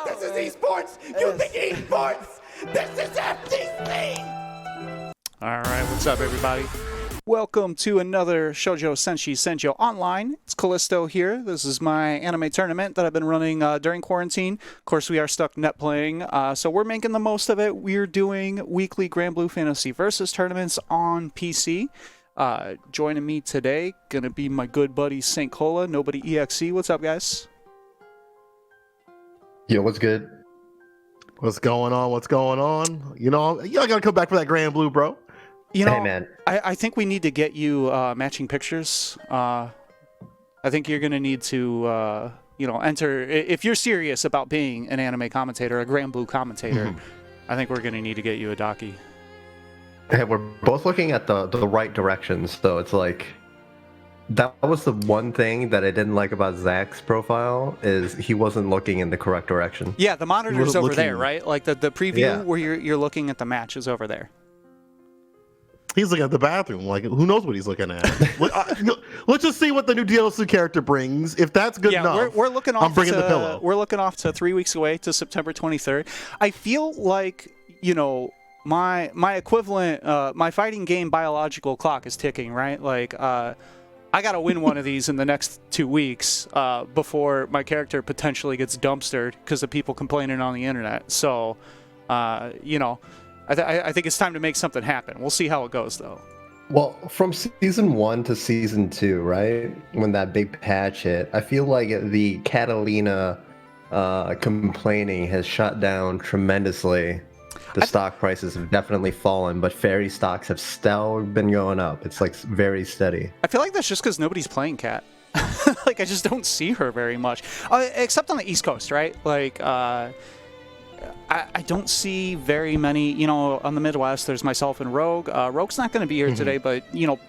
This is esports! You think esports? This is FTC! Alright, what's up everybody? Welcome to another Shoujou Senshi Senjyou online. It's Callisto here. This is my anime tournament that I've been running during quarantine. Of course, we are stuck net playing, so we're making the most of it. We're doing weekly Granblue Fantasy Versus tournaments on PC. Joining me today, gonna be my good buddy St. Cola, Nobody EXE. What's up, guys? Yo, what's good? What's going on? What's going on? You know, y'all gotta come back for that Granblue, bro. You know, hey, man. I think we need to get you matching pictures. I think you're going to need to, you know, enter. If you're serious about being an anime commentator, a Granblue commentator, I think we're going to need to get you a Daki. Hey, we're both looking at the right directions, so it's like that was the one thing that I didn't like about Zach's profile is he wasn't looking in the correct direction. Yeah, the monitor's over there, looking... right? Like the preview where you're looking at the match is over there. He's looking at the bathroom. Like, who knows what he's looking at? Let's just see what the new DLC character brings. If that's good enough, we're looking off. I'm bringing the pillow. We're looking off to 3 weeks away to September 23rd. I feel like, you know, my equivalent, my fighting game biological clock is ticking, right? Like, I gotta win one of these in the next 2 weeks before my character potentially gets dumpstered because of people complaining on the internet. So, you know. I think it's time to make something happen. We'll see how it goes, though. Well, from season 1 to season 2, right? When that big patch hit, I feel like the Catalina complaining has shut down tremendously. The stock prices have definitely fallen, but fairy stocks have still been going up. It's like very steady. I feel like that's just because nobody's playing Cat. Like, I just don't see her very much. Except on the East Coast, right? Like, I don't see very many, you know, on the Midwest, there's myself and Rogue. Rogue's not going to be here today, but, you know,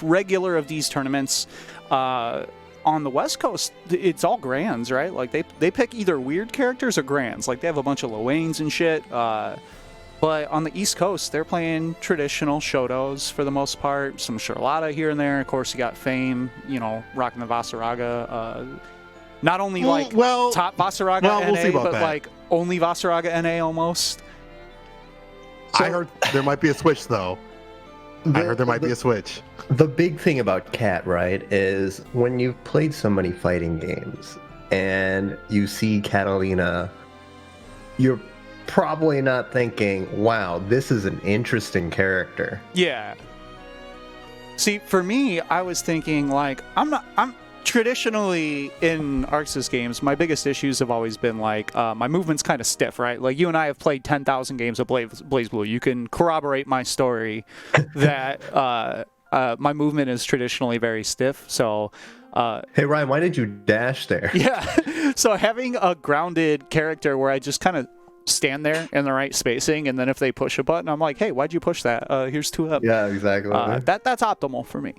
regular of these tournaments on the West Coast, it's all grands, right? Like, they pick either weird characters or grands. Like, they have a bunch of Luanes and shit. But on the East Coast, they're playing traditional Shotos for the most part. Some Charlotta here and there. Of course, you got Fame, you know, rocking the Vasaraga. Not only like top Vasaraga NA, but that. Like only Vasaraga NA almost. So, I heard there might be a switch, though. I heard there might be a switch. The big thing about Cat, right, is when you've played so many fighting games and you see Catalina, you're probably not thinking, wow, this is an interesting character. Yeah. See, for me, I was thinking, like, I'm traditionally in Arxis games, my biggest issues have always been like my movement's kind of stiff, right? Like you and I have played 10,000 games of BlazBlue. You can corroborate my story that my movement is traditionally very stiff. So, hey Ryan, why did you dash there? Yeah, so having a grounded character where I just kind of stand there in the right spacing, and then if they push a button, I'm like, hey, why'd you push that? Here's 2 up. Yeah, exactly. That's optimal for me.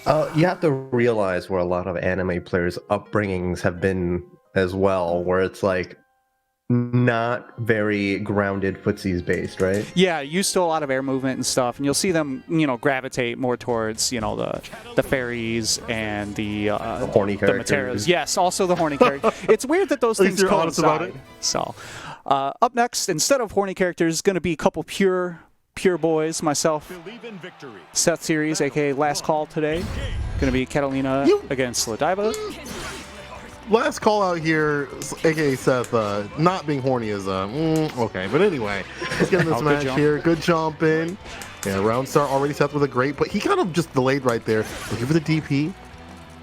You have to realize where a lot of anime players' upbringings have been as well, where it's like not very grounded footsies based, right? Yeah, used to a lot of air movement and stuff, and you'll see them, you know, gravitate more towards, you know, the fairies and the horny characters. Yes, also the horny characters. It's weird that those things coincide. About it. So, up next, instead of horny characters, going to be a couple pure boys, myself, Seth Series, aka Last Call today. Gonna be Catalina against Ladiva. Last call out here, aka Seth, not being horny is okay. But anyway, let's get in this match here. Good jump in. Yeah, round start already. Seth with a great, but he kind of just delayed right there. Looking for the DP.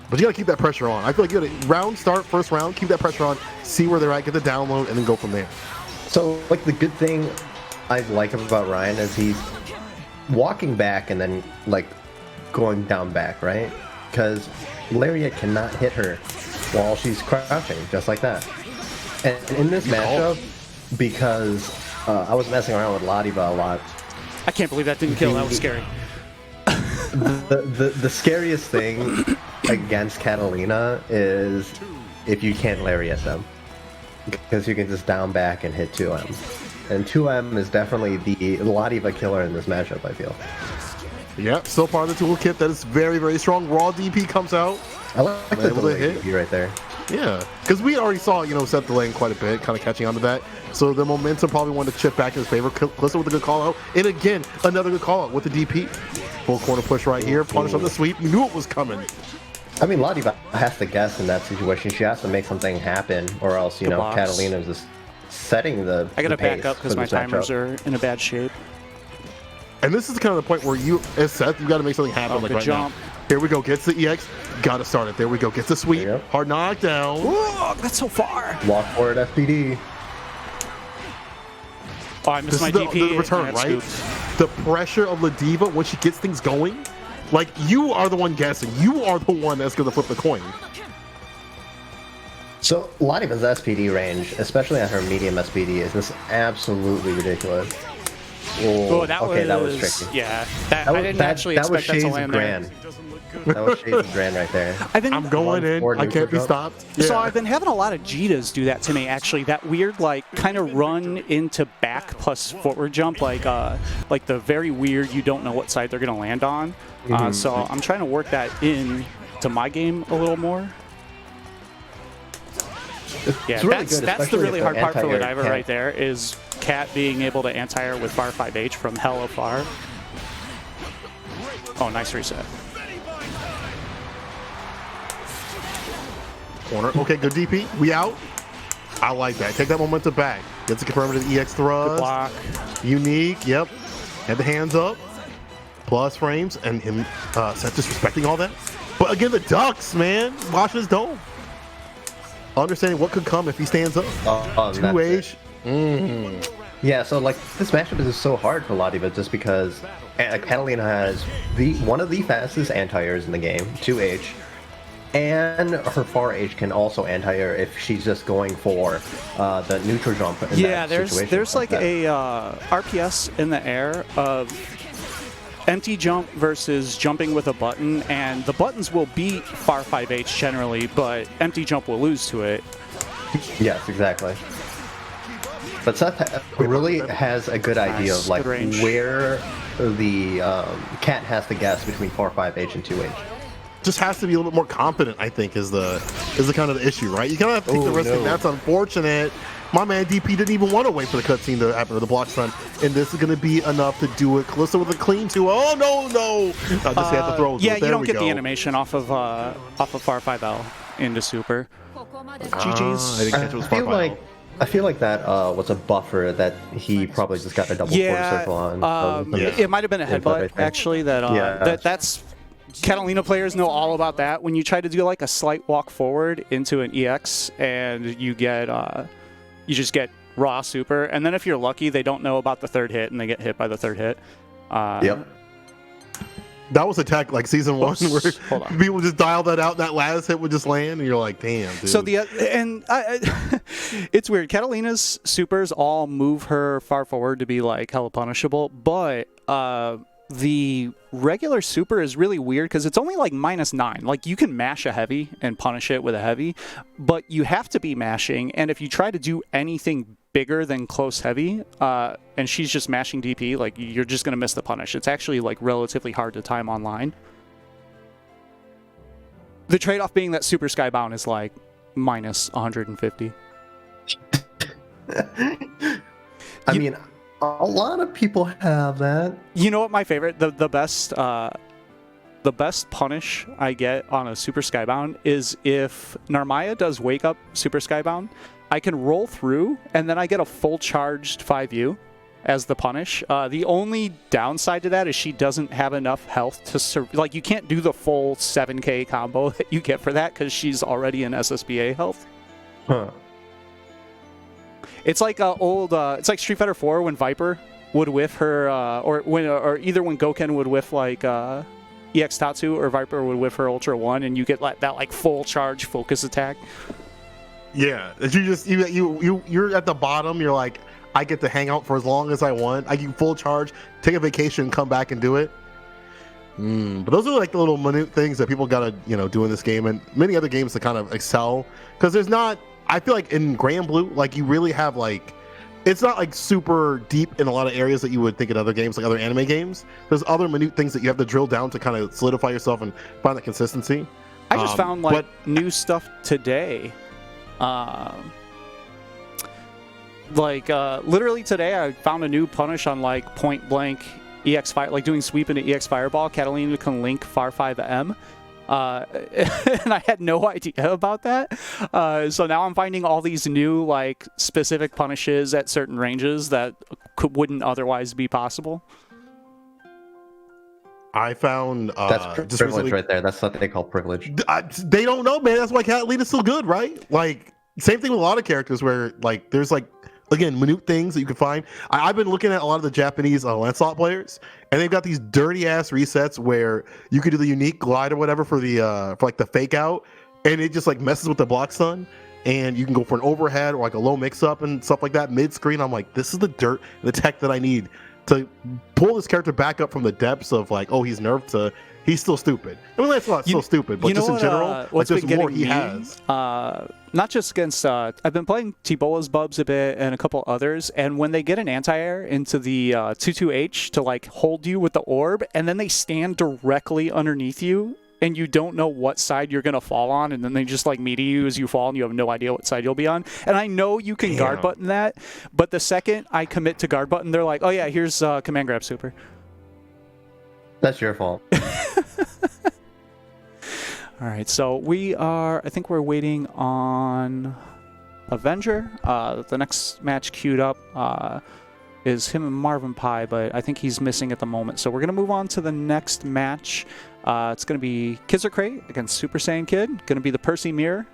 But you gotta keep that pressure on. I feel like you gotta round start, first round, keep that pressure on, see where they're at, get the download, and then go from there. So, like, the good thing I like about Ryan is he's walking back and then like going down back, right? Because Lariat cannot hit her while she's crouching, just like that. And in this matchup, because I was messing around with Ladiva a lot. I can't believe that didn't kill. That was scary. The scariest thing against Catalina is if you can't Lariat them, because you can just down back and hit 2M. And 2M is definitely the Ladiva killer in this matchup, I feel. Yep, still part of the toolkit that is very, very strong. Raw DP comes out. I like the delay DP right there. Yeah, because we already saw, Seth delaying quite a bit, kind of catching on to that. So the momentum probably wanted to chip back in his favor. Calista with a good call out. And again, another good call out with the DP. Full corner push right here. Punish on the sweep. You knew it was coming. I mean, Ladiva has to guess in that situation. She has to make something happen, or else, Catalina's just setting the I gotta pace back up because my timers are in a bad shape. And this is kind of the point where you, as Seth, you got to make something happen like right jump. now. Here we go. Gets the EX. Got to start it. There we go. Gets the sweep. Hard knockdown. Whoa, that's so far. Walk forward SPD. Oh, I missed my DP. The return, right? The pressure of Ladiva when she gets things going. Like, you are the one guessing. You are the one that's going to flip the coin. So, Ladiva's SPD range, especially at her medium SPD, is just absolutely ridiculous. Oh, that was tricky. Yeah, I didn't actually expect that to land there. That was shades of grand right there. I'm going in. I can't be stopped. Yeah. So I've been having a lot of Jitas do that to me, actually. That weird, kind of run into back plus forward jump, like the very weird, you don't know what side they're going to land on. So I'm trying to work that in to my game a little more. Yeah, really that's the really hard part for Ladiva right there, is Cat being able to anti-air with bar 5H from hella far. Oh, nice reset. Corner. Okay, good DP. We out. I like that. Take that momentum back. Gets a confirm to the EX thrust. Good block. Unique. Yep. Had the hands up. Plus frames. And him Seth disrespecting all that. But again, the ducks, man. Watching his dome. Understanding what could come if he stands up. 2H. Yeah, so this matchup is so hard for Ladiva just because Catalina has one of the fastest anti-airs in the game, 2H, and her far H can also anti-air if she's just going for the neutral jump. There's like a RPS in the air of empty jump versus jumping with a button, and the buttons will beat far 5H generally, but empty jump will lose to it. Yes, exactly. But Seth really has a good idea of where the Cat has to guess between far 5H and 2H. Just has to be a little bit more competent, I think, is the kind of the issue, right? You kind of have to take the risk, and that's unfortunate. My man DP didn't even want to wait for the cutscene to happen, or the block stun, and this is going to be enough to do it. Calista with a clean 2. Oh no! I just had to throw. Yeah, you don't get the animation off of far 5L into super. GG's. I didn't catch it was far 5L. I feel like that was a buffer that he probably just got a double quarter circle on. It might have been a headbutt, actually. That's Catalina players know all about that. When you try to do like a slight walk forward into an EX, and you get you just get raw super, and then if you're lucky, they don't know about the third hit, and they get hit by the third hit. Yep. That was attack like season 1 where people just dial that out. That last hit would just land, and you're like, "Damn, dude." So it's weird. Catalina's supers all move her far forward to be like hella punishable, but the regular super is really weird because it's only like -9. Like, you can mash a heavy and punish it with a heavy, but you have to be mashing, and if you try to do anything bigger than close heavy, and she's just mashing DP, like, you're just gonna miss the punish. It's actually like relatively hard to time online. The trade-off being that super skybound is like -150. I mean, a lot of people have that. You know what my favorite, the best punish I get on a super skybound is if Narmaya does wake up super skybound, I can roll through and then I get a full charged 5U as the punish. The only downside to that is she doesn't have enough health to like, you can't do the full 7k combo that you get for that because she's already in SSBA health. Huh. It's like it's like Street Fighter 4 when Viper would whiff her, or either when Goken would whiff like EX Tatsu, or Viper would whiff her Ultra 1, and you get like that like full charge focus attack. Yeah, you're at the bottom. You're like, I get to hang out for as long as I want. I can full charge, take a vacation, come back and do it. But those are like the little minute things that people gotta do in this game and many other games to kind of excel, because there's not. I feel like in Granblue, like, you really have like, it's not like super deep in a lot of areas that you would think in other games, like other anime games. There's other minute things that you have to drill down to kind of solidify yourself and find that consistency. I just found new stuff today Literally today, I found a new punish on like point blank EX Fire, like doing sweep into EX Fireball. Catalina can link Far 5M. And I had no idea about that. So now I'm finding all these new like specific punishes at certain ranges that wouldn't otherwise be possible. I found that's privilege right there. That's what they call privilege. They don't know, man. That's why Catalina's so good, right? Like same thing with a lot of characters where like there's like again minute things that you can find. I've been looking at a lot of the Japanese Lancelot players, and they've got these dirty ass resets where you could do the unique glide or whatever for the for like the fake out, and it just like messes with the block stun, and you can go for an overhead or like a low mix up and stuff like that mid screen. I'm like, this is the tech that I need to pull this character back up from the depths of like, oh, he's nerfed to he's still stupid. I mean, that's not still stupid, but just in general, what's like, been more getting he me, has. Not just against, I've been playing Tibola's Bubs a bit and a couple others, and when they get an anti-air into the 2-2H to like hold you with the orb, and then they stand directly underneath you, and you don't know what side you're going to fall on, and then they just like meter you as you fall, and you have no idea what side you'll be on. And I know you can guard button that, but the second I commit to guard button, they're like, oh yeah, here's command grab super. That's your fault. All right, so I think we're waiting on Avenger. The next match queued up is him and Marvin Pie, but I think he's missing at the moment. So we're going to move on to the next match. It's going to be Kizzer Crate against Super Saiyan Kid. Going to be the Percy Mirror.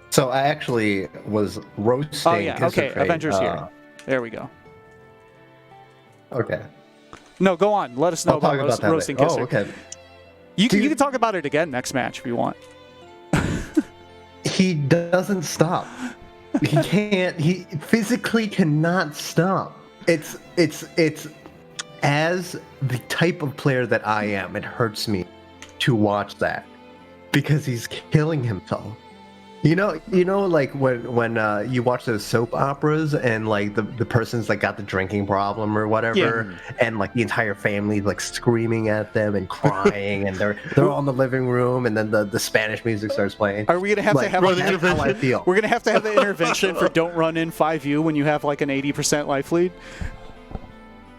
So I actually was roasting. Oh, yeah, okay, Avenger's here. There we go. Okay. No, go on. Let us know about roasting Kizzer. Oh, okay. You can talk about it again next match if you want. He doesn't stop. He can't. He physically cannot stop. It's as the type of player that I am, it hurts me to watch that because he's killing himself. You know, like when you watch those soap operas and like the person's like got the drinking problem or whatever, and like the entire family like screaming at them and crying, and they're all in the living room, and then the Spanish music starts playing. Are we gonna have to have the intervention? How I feel. We're gonna have to have the intervention for don't run in 5U when you have like an 80% life lead.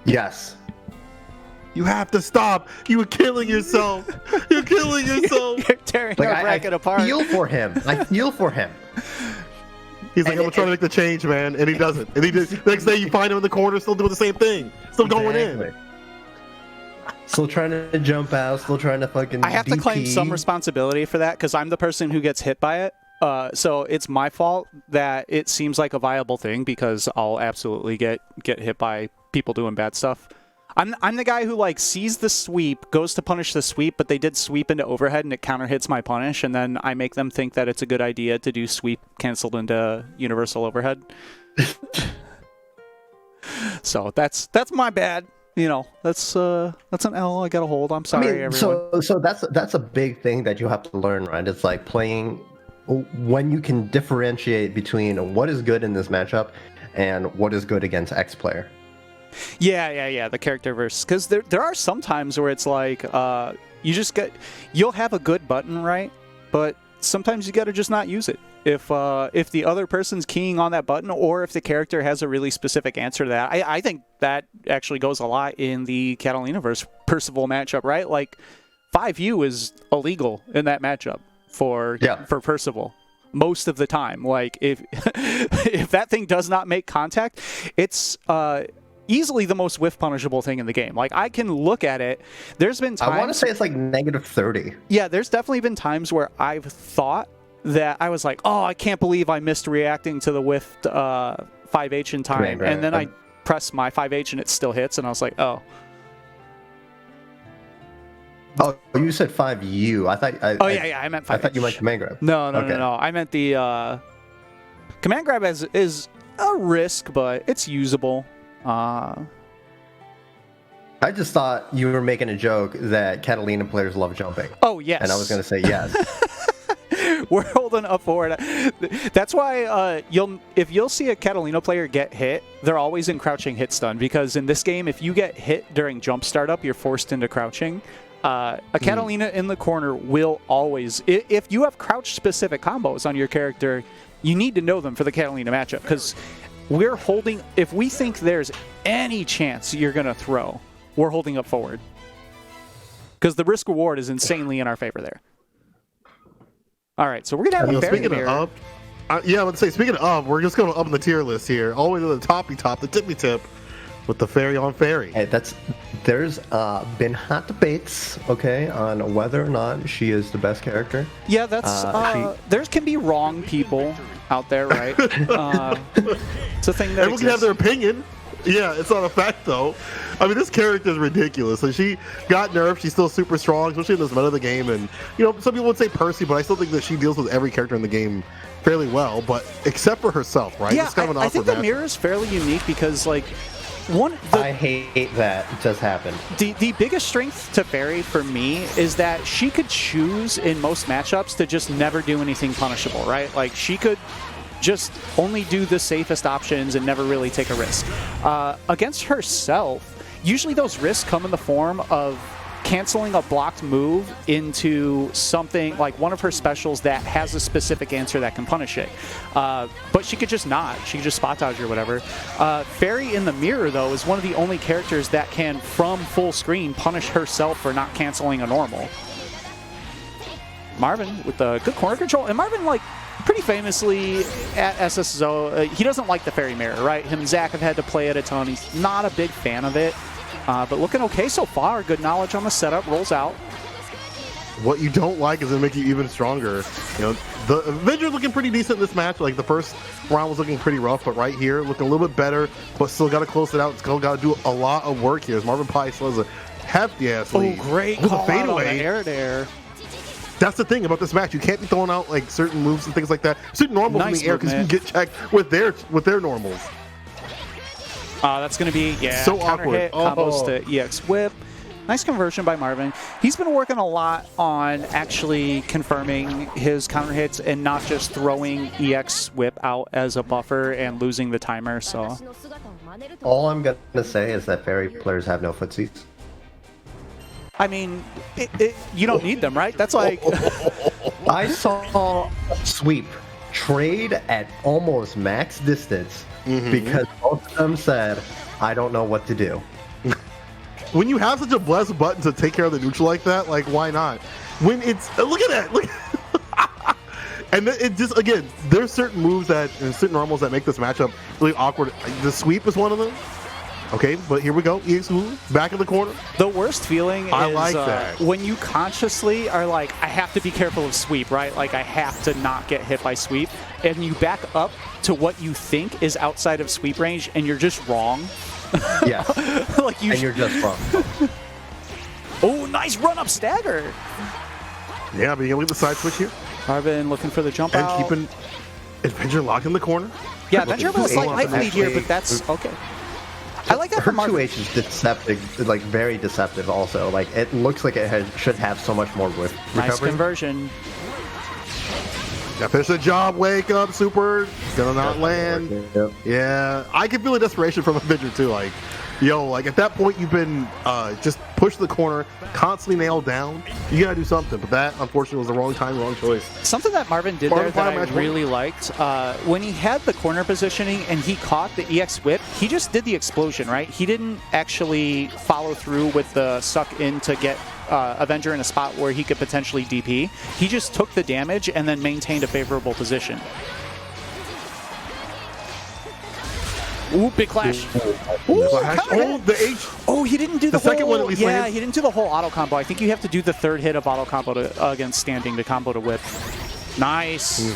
Yes. You have to stop. You are killing yourself. You're killing yourself. You're tearing our bracket apart. I feel for him. He's like, I'm gonna try to make the change, man, and he doesn't. And he just next day you find him in the corner, still doing the same thing, still going in. Still trying to jump out, still trying to fucking. I have to claim some responsibility for that because I'm the person who gets hit by it. So it's my fault that it seems like a viable thing because I'll absolutely get hit by people doing bad stuff. I'm the guy who like sees the sweep, goes to punish the sweep, but they did sweep into overhead and it counter hits my punish, and then I make them think that it's a good idea to do sweep canceled into universal overhead. So that's my bad. You know, that's an L I gotta hold. I'm sorry, everyone. So that's a big thing that you have to learn, right? It's like playing when you can differentiate between what is good in this matchup and what is good against X player. Yeah. The character versus, because there are some times where it's like you'll have a good button, right? But sometimes you gotta just not use it. If the other person's keying on that button, or if the character has a really specific answer to that, I think that actually goes a lot in the Catalina versus Percival matchup, right? Like 5U is illegal in that matchup for Percival most of the time. Like if if that thing does not make contact, it's easily the most whiff punishable thing in the game. Like I can look at it. There's been times, I want to say it's like -30. Yeah, there's definitely been times where I've thought that I was like, oh, I can't believe I missed reacting to the whiffed 5H in time, and then I press my 5H and it still hits, and I was like, oh. Oh, you said 5U. I thought. I meant 5H. I thought you meant command grab. No. I meant the command grab is a risk, but it's usable. I just thought you were making a joke that Catalina players love jumping. Oh, yes. And I was going to say yes. We're holding up for it. That's why if you'll see a Catalina player get hit, they're always in crouching hit stun, because in this game, if you get hit during jump startup, you're forced into crouching. A Catalina in the corner will always, if you have crouch-specific combos on your character, you need to know them for the Catalina matchup, because we're holding, if we think there's any chance you're going to throw, we're holding up forward. Because the risk reward is insanely in our favor there. All right, so we're going to have a fairy speaking mirror. of up, yeah, I would say, speaking of, we're just going up in the tier list here, all the way to the toppy top, the tippy tip, with the fairy on fairy. Hey, there's been hot debates, okay, on whether or not she is the best character. Yeah, that's there can be wrong people out there, right? It's a thing that everyone can have their opinion. Yeah, it's not a fact though. I mean, this character is ridiculous. And she got nerfed. She's still super strong, especially in this meta of the game. And some people would say Percy, but I still think that she deals with every character in the game fairly well. But except for herself, right? Yeah, it's kind of an I think the mirror is fairly unique because I hate that just happened. The biggest strength to Fairy for me is that she could choose in most matchups to just never do anything punishable, right? Like she could just only do the safest options and never really take a risk. Against herself, usually those risks come in the form of canceling a blocked move into something like one of her specials that has a specific answer that can punish it. But she could just not. She could just spot dodge or whatever. Fairy in the mirror, though, is one of the only characters that can, from full screen, punish herself for not canceling a normal. Marvin with the good corner control. And Marvin, pretty famously at SSO, he doesn't like the fairy mirror, right? Him and Zach have had to play it a ton. He's not a big fan of it. But looking okay so far. Good knowledge on the setup. Rolls out. What you don't like is it make you even stronger. The Avenger looking pretty decent in this match. Like the first round was looking pretty rough, but right here looking a little bit better, but still got to close it out. Still got to do a lot of work here. As Marvin Pye still has a hefty ass lead. Oh, great with call a fadeaway. out on the air there. That's the thing about this match. You can't be throwing out certain moves and things like that. Certain normals in the air because you can get checked with their normals. That's going to be, so counter awkward. hit, combos to EX whip. Nice conversion by Marvin. He's been working a lot on actually confirming his counter hits and not just throwing EX whip out as a buffer and losing the timer. So All I'm going to say is that fairy players have no footsies. I mean, you don't need them, right? That's like... I saw Sweep trade at almost max distance because both of them said, I don't know what to do. When you have such a blessed button to take care of the neutral like that, why not? When it's... Look at that! Look. And it just, again, there's certain moves and certain normals that make this matchup really awkward. The sweep is one of them. Okay, but here we go. EX back in the corner. The worst feeling is like that. When you consciously are like, I have to be careful of sweep, right? Like, I have to not get hit by sweep. And you back up to what you think is outside of sweep range, and you're just wrong. Yes. And you're just wrong. Oh, nice run-up stagger. Yeah, but you look at the side switch here. Marvin looking for the jump and out. keeping Adventure locked in the corner. Yeah, Adventure with a slight height lead here, but that's okay. I like that her for Marvin. 2H is deceptive, very deceptive also. It looks like it should have so much more whip recovery. Nice conversion. Yeah, finish the job, wake up, super. Gonna not land. Yep. Yeah, I can feel the desperation from Avenger too. At that point you've been just pushed to the corner, constantly nailed down. You gotta do something, but that unfortunately was the wrong time, wrong choice. Something that Marvin did there that I really liked, when he had the corner positioning and he caught the EX whip, he just did the explosion, right? He didn't actually follow through with the suck in to get Avenger in a spot where he could potentially DP. He just took the damage and then maintained a favorable position. Ooh, big clash. Ooh, the H. Oh, he didn't do the second whole, one at least. Yeah, he didn't do the whole auto combo. I think you have to do the third hit of auto combo against standing to combo to whip. Nice.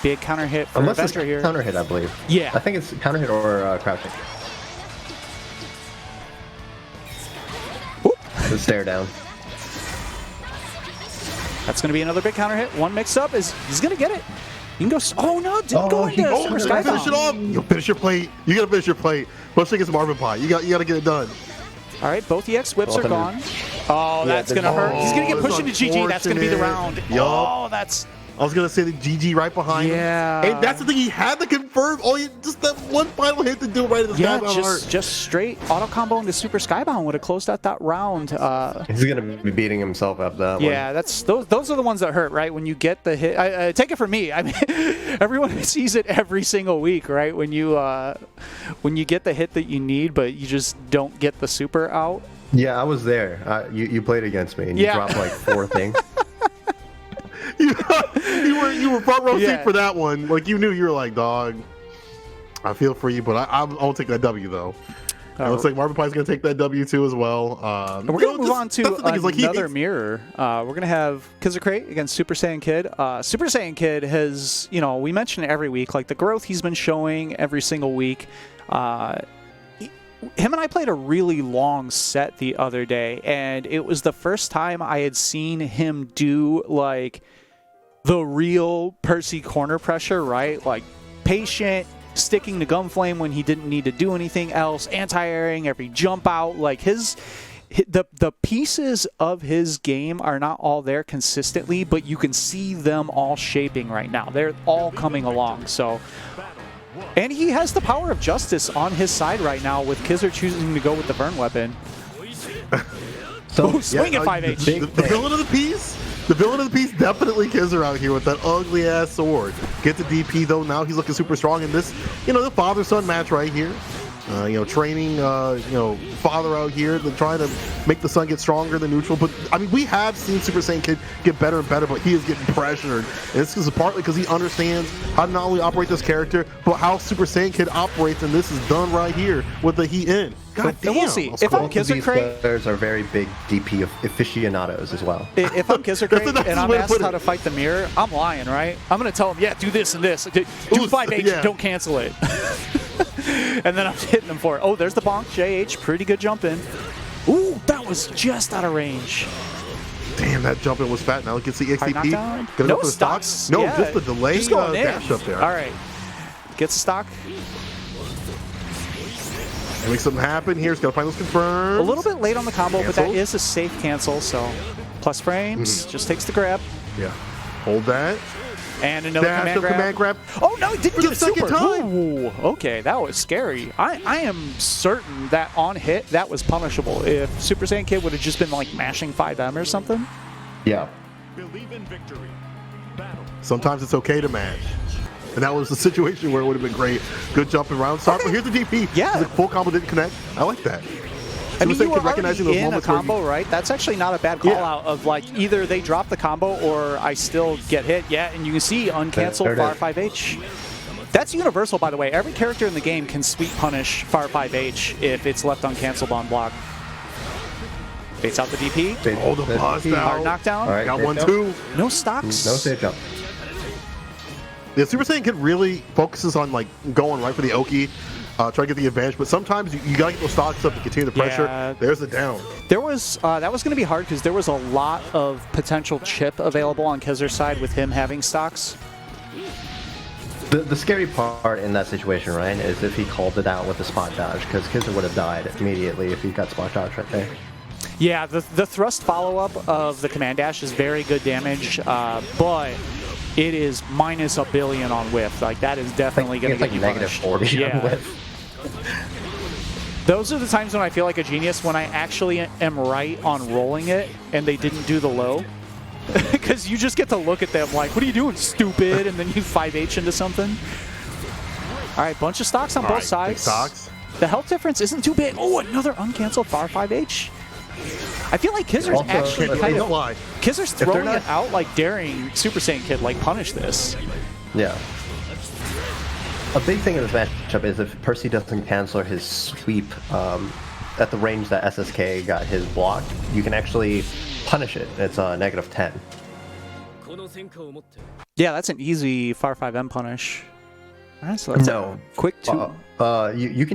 Big counter hit for Unless Avenger here. Counter hit, I believe. Yeah. I think it's counter hit or crouching. The stare down. That's going to be another big counter hit. One mix up he's going to get it. You can go. Oh no! Didn't go into Super Sky finish it off. You finish your plate. You gotta finish your plate. Especially against Marvin Pye. You gotta get it done. All right, both EX whips are gone. Oh, that's gonna hurt. He's gonna get pushed into GG. That's gonna be the round. Yup. Oh, that's I was gonna say the GG right behind him. And that's the thing, he had to confirm. Just that one final hit to do it right at the Skybound Heart. Just straight auto combo into Super Skybound would have closed out that round. He's gonna be beating himself up that one. Yeah, those are the ones that hurt, right? When you get the hit. Take it from me. I mean, everyone sees it every single week, right? When you get the hit that you need, but you just don't get the super out. Yeah, I was there. You played against me, and you dropped like 4 things. you were front row seat for that one. Like, you knew, you were like, dog, I feel for you, but I won't take that W though. It looks like Marvin Pie's gonna take that W too as well. We're gonna move on to another mirror. We're gonna have Kizakray against Super Saiyan Kid. Super Saiyan Kid has, we mention it every week, like the growth he's been showing every single week. Him and I played a really long set the other day, and it was the first time I had seen him do like the real Percy corner pressure, right? Like patient, sticking to Gunflame when he didn't need to do anything else, anti-airing every jump out. Like the pieces of his game are not all there consistently, but you can see them all shaping right now. They're all coming along. So. And he has the power of justice on his side right now with Kizzer choosing to go with the burn weapon. Swing at 5H. The villain of the piece? The villain of the piece, definitely Kizzer out here with that ugly-ass sword. Get the DP, though. Now he's looking super strong in this, the father-son match right here. Training, father out here to try to make the son get stronger than neutral. But, I mean, we have seen Super Saiyan Kid get better and better, but he is getting pressured. And this is partly because he understands how to not only operate this character, but how Super Saiyan Kid operates, and this is done right here with the heat in. God damn. We'll see. If I'm Kizakray, players are very big DP aficionados as well. If I'm Kizakray and I'm asked how to fight the mirror, I'm lying, right? I'm going to tell him, yeah, do this and this. Do 5H, don't cancel it. And then I'm hitting them for it. Oh, there's the bonk. JH, pretty good jump in. Ooh, that was just out of range. Damn, that jump in was fat. Now it gets the XTP. No stocks. No, just the delay dash up there. All right. Gets the stock. And make something happen here. He's got to find those confirms. A little bit late on the combo, but that is a safe cancel. So plus frames. Just takes the grab. Yeah. Hold that. And another command grab. Oh, no, he didn't get a super. Ooh, okay, that was scary. I am certain that on hit, that was punishable. If Super Saiyan Kid would have just been like mashing 5M or something. Yeah. Believe in victory. Battle. Sometimes it's okay to mash. And that was the situation where it would have been great. Good jump and round start. But here's the DP. Yeah. The full combo didn't connect. I like that. I mean, you were already in a combo, right? That's actually not a bad call out of like either they drop the combo or I still get hit. Yeah, and you can see uncanceled Far 5H. That's universal, by the way. Every character in the game can sweep punish Far 5H if it's left uncanceled on block. Baits out the DP. Oh, the buzz now. Hard knockdown. All right, got 1-2. No stocks. No safe jump. The Super Saiyan Kid really focuses on like going right for the Oki. Try to get the advantage, but sometimes you gotta get those stocks up to continue the pressure. Yeah. There's the down. There was that was going to be hard because there was a lot of potential chip available on Kizzer's side with him having stocks. The scary part in that situation, Ryan, is if he called it out with a spot dodge, because Kizzer would have died immediately if he got spot dodge right there. Yeah, the thrust follow-up of the command dash is very good damage, but it is minus a billion on whiff. Like, that is definitely going to get you punished. -40 on whiff. Those are the times when I feel like a genius, when I actually am right on rolling it and they didn't do the low. Because you just get to look at them like, what are you doing, stupid? And then you 5H into something. All right, bunch of stocks on both sides. Stocks. The health difference isn't too big. Oh, another uncanceled Far 5H. I feel like Kizzer's actually kind of... Kizzer's throwing it out, like daring Super Saiyan Kid, like, punish this. Yeah. A big thing in this matchup is if Percy doesn't cancel his sweep at the range that SSK got his block, you can actually punish it. It's a -10. Yeah, that's an easy Far 5M punish. All right, so that's a quick 2. You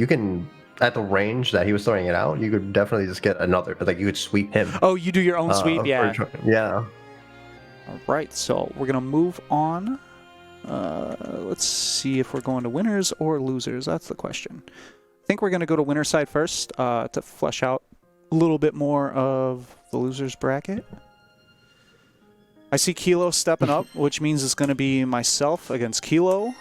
can at the range that he was throwing it out, you could definitely just get another, like you could sweep him. Oh, you do your own sweep, yeah. Yeah. All right, so we're gonna move on. Let's see if we're going to winners or losers. That's the question. I think we're going to go to winner side first to flesh out a little bit more of the losers bracket. I see Kilo stepping up, which means it's going to be myself against Kilo.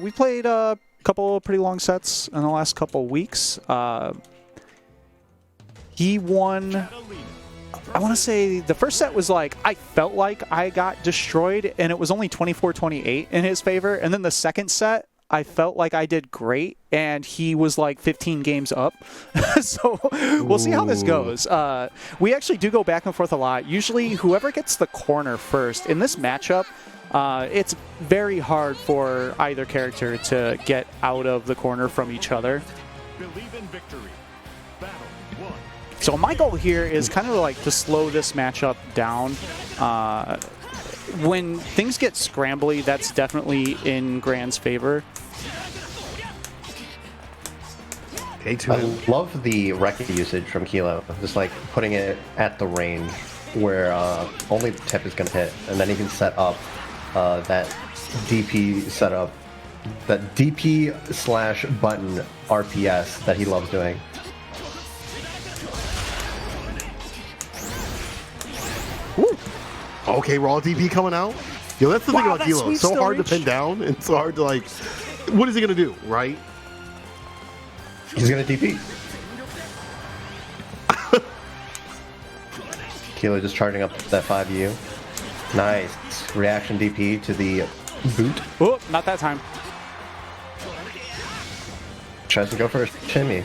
We played a couple of pretty long sets in the last couple weeks. He won, I want to say the first set was like, I felt like I got destroyed, and it was only 24-28 in his favor. And then the second set, I felt like I did great, and he was like 15 games up. So we'll see how this goes. We actually do go back and forth a lot. Usually whoever gets the corner first, in this matchup, it's very hard for either character to get out of the corner from each other. Believe in victory. Battle 1. So my goal here is kind of like to slow this matchup down. When things get scrambly, that's definitely in Gran's favor. I love the Reki usage from Kilo, just like putting it at the range where only the tip is going to hit, and then he can set up that DP setup, that DP/button RPS that he loves doing. Woo. Okay, raw DP coming out. Yo, that's the thing about Kilo. It's so hard to pin down, and so hard to like, what is he gonna do, right? He's gonna DP. Kilo just charging up that 5U. Nice. Reaction DP to the boot. Oh, not that time. Tries to go for a shimmy.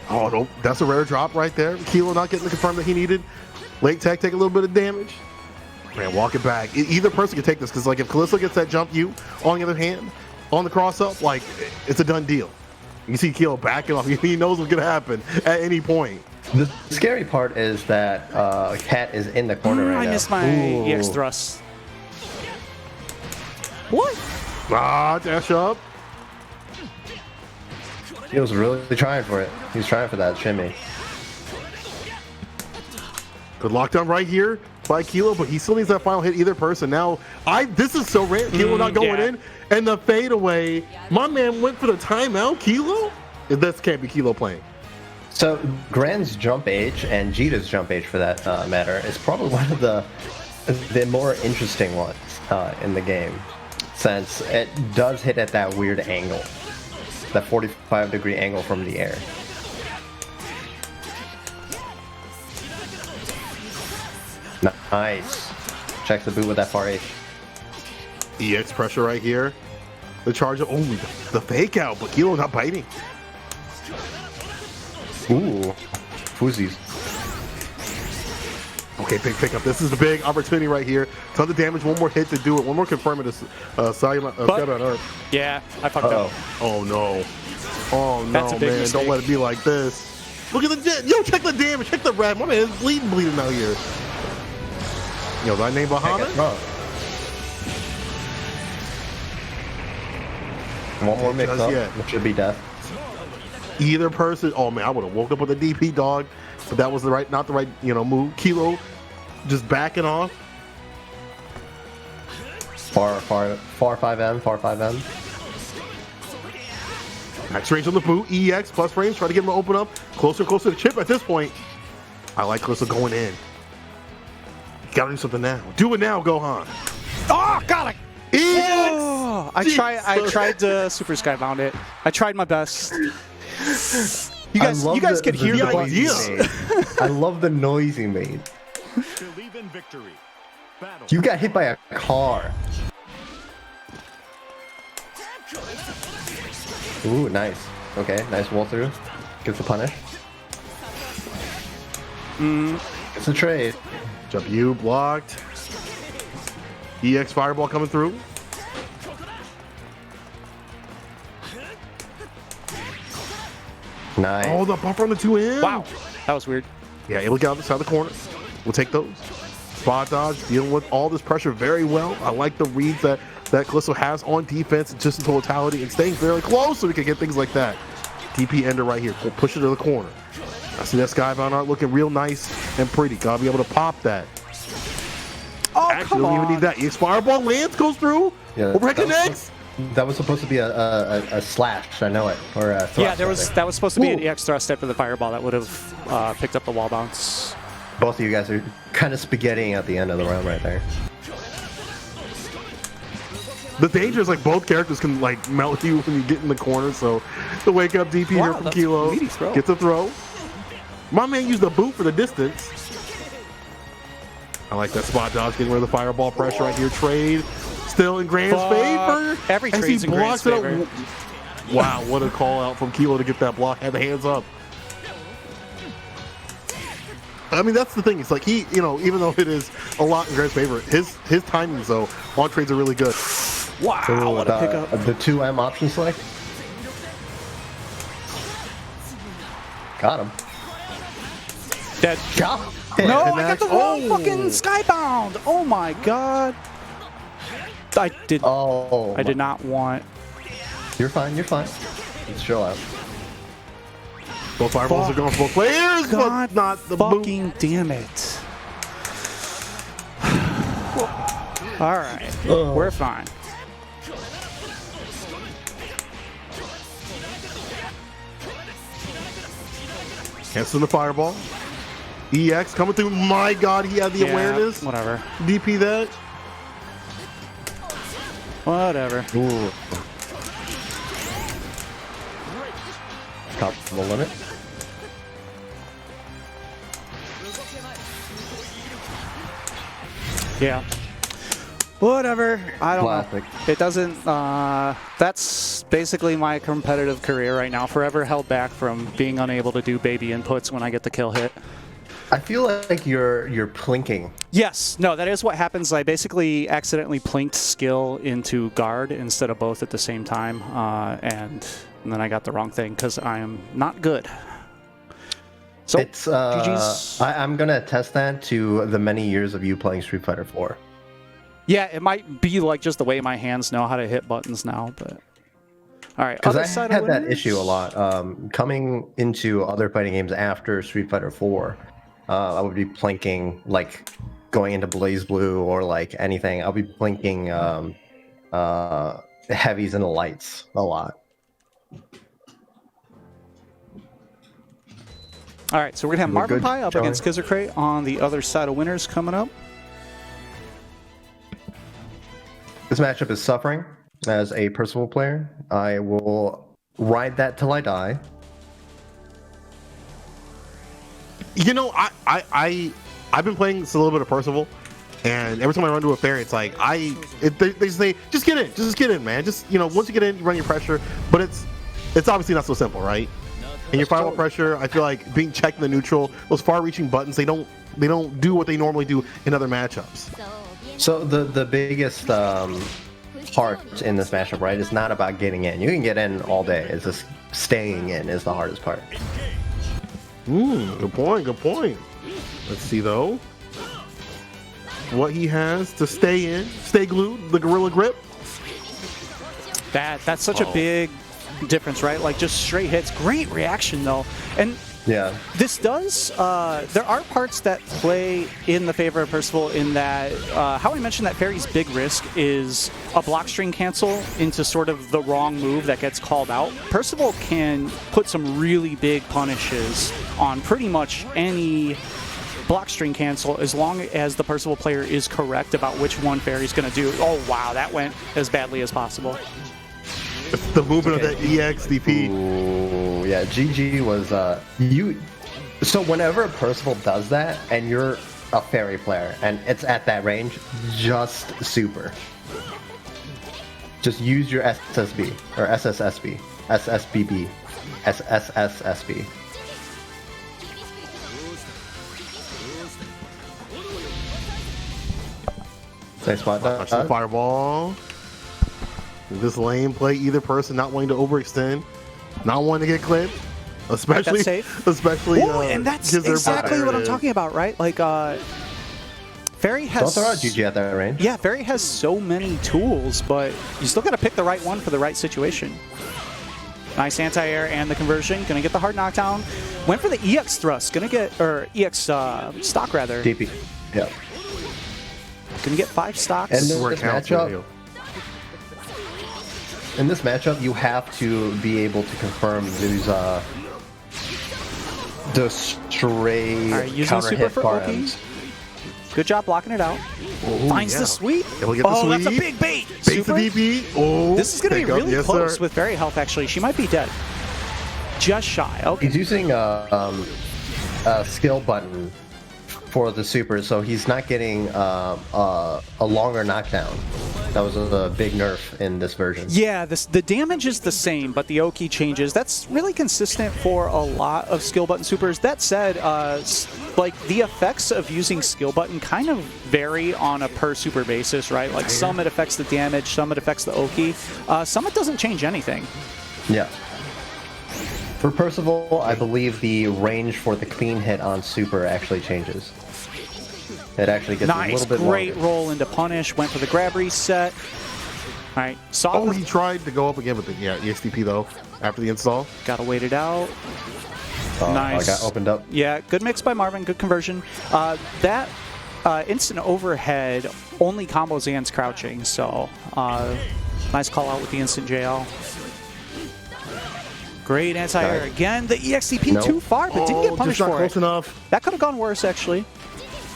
Oh, no, that's a rare drop right there. Kilo not getting the confirm that he needed. Late tech take a little bit of damage. Man, walk it back. Either person can take this, because like if Callisto gets that jump U, on the other hand, on the cross up, like it's a done deal. You see Kilo backing off. He knows what's gonna happen at any point. The scary part is that Cat is in the corner right now. I missed my EX thrust. What? Ah, dash up. He was really trying for it. He's trying for that shimmy. Good lockdown right here by Kilo, but he still needs that final hit either person. Now, this is so rare. Kilo not going in, and the fadeaway. My man went for the timeout. Kilo? This can't be Kilo playing. So Gran's jump H and Jita's jump H, for that matter, is probably one of the more interesting ones in the game, since it does hit at that weird angle, that 45-degree angle from the air. Nice. Checks the boot with that far H. EX pressure right here. The charge of the fake out, but Kilo not biting. Ooh, Fuzzies. Okay, big pickup. This is the big opportunity right here. Tons of damage. One more hit to do it. One more confirm it. Yeah, I fucked up. Oh no. Oh no, That's a big man. mistake. Don't let it be like this. Look at the yo. Check the damage. Check the red. My man is bleeding out here. Yo, that name Bahamut? One more mix up, which should be death. Either person. Oh man, I would have woke up with a DP dog, but that was not the right move. Kilo just backing off. Far 5M. Max range on the boot. EX plus range. Try to get him to open up. Closer to the chip at this point. I like Callisto going in. You gotta do something now. Do it now, Gohan. Oh, got it! EX! Oh, I tried to Super Skybound it. I tried my best. You guys could hear the idea. I love the noise he made. Believe in victory. Battle. You got hit by a car. Ooh, nice. Okay, nice roll through. Gets the punish. It's a trade. Jump U blocked. EX fireball coming through. Nice. Oh, the bumper on the 2M. Wow, that was weird. Yeah, able to get out the side of the corner. We'll take those. Spot dodge, dealing with all this pressure very well. I like the reads that Callisto has on defense, just in totality, and staying very close so we can get things like that. DP ender right here. We'll push it to the corner. I see that Skybound art looking real nice and pretty. Gotta be able to pop that. Oh, Actually, come don't on. even need that. EX fireball lands, goes through. Yeah, Reconnects. That was supposed to be a slash, I know it, or a thrust. Yeah, that was supposed to be an EX thrust after the fireball that would have picked up the wall bounce. Both of you guys are kind of spaghettiing at the end of the round right there. The danger is like both characters can like melt you when you get in the corner. So the wake up DP here from Kilo gets a throw. My man used the boot for the distance. I like that spot dodge, getting rid of the fireball pressure right here. Trade still in Grand's favor. Every trade's in Grand's favor. Wow, what a call out from Kilo to get that block. Had the hands up. I mean, that's the thing. It's like he, you know, even though it is a lot in Grand's favor, his timings though on trades are really good. Wow, So, what a pickup. The 2M option select. Got him. Dead. Got him. No, And I got the wrong fucking skybound. Oh my god. I did not want. You're fine. You're fine. Let's chill out. Both fireballs are going for both players, God but not the fucking boot. damn it. All right, we're fine. Cancel the fireball. EX coming through. My God, he had the awareness. Whatever. DP that. Whatever. Ooh. Top of the limit. Yeah. Whatever. I don't Classic. know. It doesn't. That's basically my competitive career right now. Forever held back from being unable to do baby inputs when I get the kill hit. I feel like you're plinking. Yes. No, that is what happens. I basically accidentally plinked skill into guard instead of both at the same time, and then I got the wrong thing because I am not good. So It's GG's. I'm gonna attest that to the many years of you playing Street Fighter 4. Yeah, it might be like just the way my hands know how to hit buttons now, but all right. Because Other I side had of that winners? issue a lot. Coming into other fighting games after Street Fighter 4, I would be plinking, like going into Blaze Blue or like anything. I'll be plinking heavies and the lights a lot. All right, so we're gonna have We're Marvin good, Pie up Joey. against Kizercrate on the other side of winners coming up. This matchup is suffering as a Percival player. I will ride that till I die. You know, I've been playing a little bit of Percival, and every time I run to a fairy, it's like they say just get in, man. Just, you know, once you get in, you run your pressure. But it's obviously not so simple, right? And your firewall pressure, I feel like being checked in the neutral, those far-reaching buttons, they don't do what they normally do in other matchups. So the biggest part in this matchup, right, is not about getting in. You can get in all day. It's just staying in is the hardest part. Good point. Good point. Let's see though what he has to stay in, stay glued. The Gorilla Grip. That's such a big difference, right? Like just straight hits. Great reaction though, and Yeah. this does. There are parts that play in the favor of Percival in that how I mentioned that Fairy's big risk is a block string cancel into sort of the wrong move that gets called out. Percival can put some really big punishes on pretty much any block string cancel as long as the Percival player is correct about which one Fairy's going to do. Oh wow, that went as badly as possible. The movement of that EXDP. Ooh, yeah, GG was you. So whenever Percival does that, and you're a fairy player, and it's at that range, just super. Just use your SSB or SSSB, SSBB, SSSSB. Nice spot. Watch the fireball. This lane play, either person not wanting to overextend, not wanting to get clipped, especially, especially. Ooh, and that's exactly what I'm talking about, right? Like, Fairy has. Don't throw out GG at that range. Yeah, Fairy has so many tools, but you still got to pick the right one for the right situation. Nice anti-air and the conversion. Gonna get the hard knockdown. Went for the EX thrust. Gonna get, or EX stock rather. DP. Yeah. Gonna get 5 stocks. And in this matchup, you have to be able to confirm these The stray All right, using counter super hit for bar Oki. ends. Good job blocking it out. Oh, Finds yeah. the sweep. He'll get the Oh, that's a sweep. big bait. Baits the Super. DP. Oh, This is going to be pick up. really Yes, close sir. with very health, actually. She might be dead. Just shy. Okay. He's using a skill button for the super, so he's not getting a longer knockdown. That was a big nerf in this version. Yeah, the damage is the same, but the Oki changes. That's really consistent for a lot of skill button supers. That said, like the effects of using skill button kind of vary on a per super basis, right? Like some it affects the damage, some it affects the Oki, some it doesn't change anything. Yeah. For Percival, I believe the range for the clean hit on super actually changes. It actually gets a Nice, little bit great longer. roll into punish. Went for the grab reset. All right, saw. Oh, he tried to go up again with the EXTP though after the install. Gotta wait it out. Oh, Nice. I got opened up. Yeah, good mix by Marvin. Good conversion. That instant overhead only combos Zan's crouching, so nice call out with the instant JL. Great anti-air Okay. again. The EXTP Nope. too far, but didn't get punished just not for it. close enough. That could have gone worse, actually.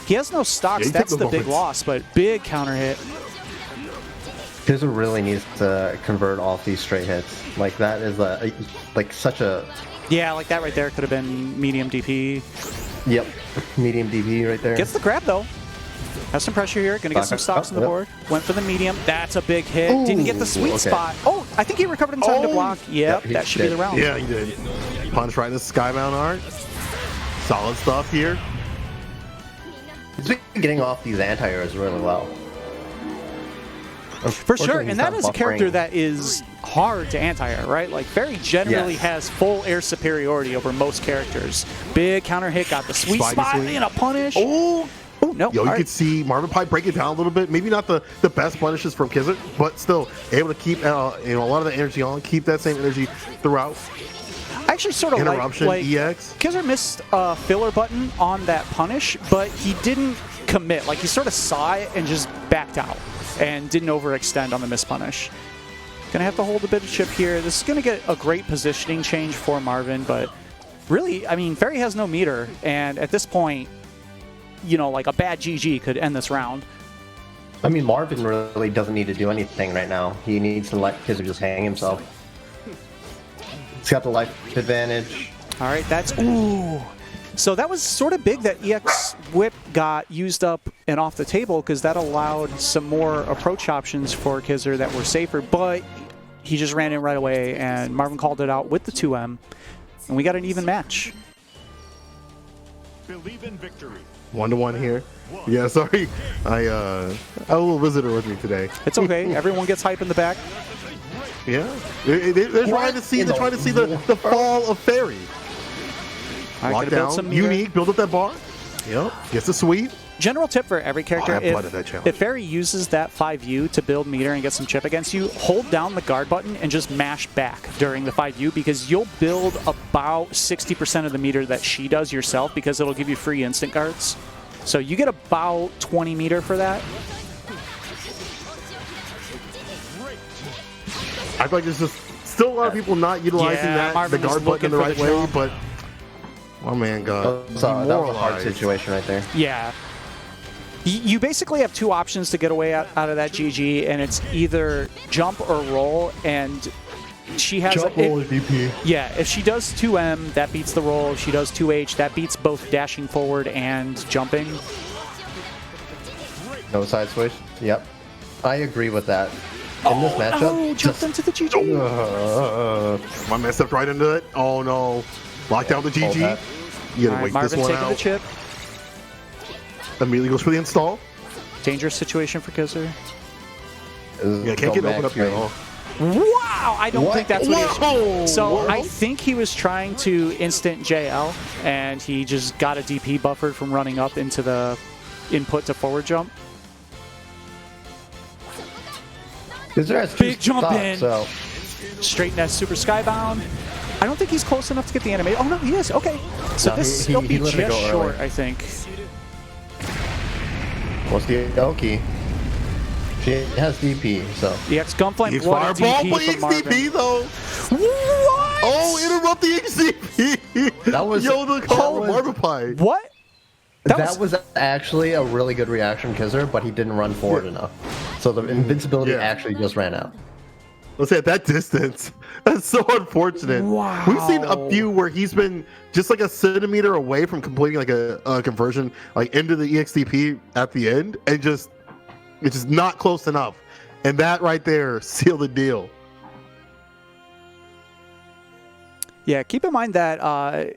He has no stocks. Yeah, he That's took the the big moments. loss, but big counter hit. Kizzer really needs to convert off these straight hits. Like that is like such a Yeah, like that right there could have been medium DP. yep medium DP right there. Gets the grab though. Has some pressure here. Gonna get some stocks on the Yep. board. Went for the medium. That's a big hit. Ooh, Didn't get the sweet okay. spot. Oh, I think he recovered in time to block. Yep, Yep, he that should be did. the round. Yeah, he did. Punch right in the skybound art. Solid stuff here. He's been getting off these anti-airs really well. For sure, Unfortunately, and that he's is not a character buffering. that is hard to anti-air, right? Like, very generally Yes. has full air superiority over most characters. Big counter hit, got the sweet Spidey spot swing. and a punish. Oh, Oh, no. yo, All you right. could see Marvin Pie break it down a little bit. Maybe not the best punishes from Kizzit, but still able to keep a lot of the energy on, keep that same energy throughout. I actually sort of Interruption, like EX. Kizzer missed a filler button on that punish, but he didn't commit. Like, he sort of saw it and just backed out and didn't overextend on the miss punish. Gonna have to hold a bit of chip here. This is gonna get a great positioning change for Marvin, but really, I mean, Ferry has no meter, and at this point, you know, like a bad GG could end this round. I mean, Marvin really doesn't need to do anything right now. He needs to let Kizzer just hang himself. He's got the life advantage. All right, that's ooh. So that was sort of big that EX Whip got used up and off the table because that allowed some more approach options for Kizzer that were safer, but he just ran in right away and Marvin called it out with the 2M, and we got an even match. Believe in victory. 1-1 here. Yeah, sorry. I had a little visitor with me today. It's okay. Everyone gets hype in the back. Yeah, they're trying to see the fall of Fairy. All right, gotta build some Lockdown, meter. unique, build up that bar. Yep, gets the sweep. General tip for every character, I blooded that challenge. if Fairy uses that 5U to build meter and get some chip against you, hold down the guard button and just mash back during the 5U because you'll build about 60% of the meter that she does yourself because it'll give you free instant guards. So you get about 20 meter for that. I feel like there's just still a lot of people not utilizing Yeah, the Marvin was guard button in the looking right for the way, jump. but my man got So that was a hard demoralized. situation right there. Yeah. You basically have two options to get away out of that GG, and it's either jump or roll, and she has Jump roll is DP. Yeah, if she does 2M, that beats the roll. If she does 2H, that beats both dashing forward and jumping. No side switch. Yep. I agree with that. In this matchup, Oh, jumped into the GG. My man stepped right into it. Oh no. Locked down the Hold GG. that. You All gotta right, wait Marvin this one taking the out. chip. Immediately goes for the install. Dangerous situation for Kizzer. Yeah, can't get open up here at all. Wow, I don't What? think that's what Whoa! he... So Whoa! I think he was trying to instant JL, and he just got a DP buffered from running up into the input to forward jump. Kizzer has Big two jump stocks, in. So Straight net super skybound. I don't think he's close enough to get the animate. Oh no, he is. Okay. So No, this he will be let it just go short, early. I think. what's the Oki? She has DP, so EX Gunflame, He's what a fireball, DP but from Marvin. DP though. What? Oh, interrupt the XCP. That was Yo, the call was- Marble Pie. What? That was actually a really good reaction, Kizzer, but he didn't run forward enough. So the invincibility Yeah. actually just ran out. Let's say at that distance. That's so unfortunate. Wow. We've seen a few where he's been just like a centimeter away from completing like a conversion like into the EXTP at the end, and it's just not close enough. And that right there sealed the deal. Yeah, keep in mind that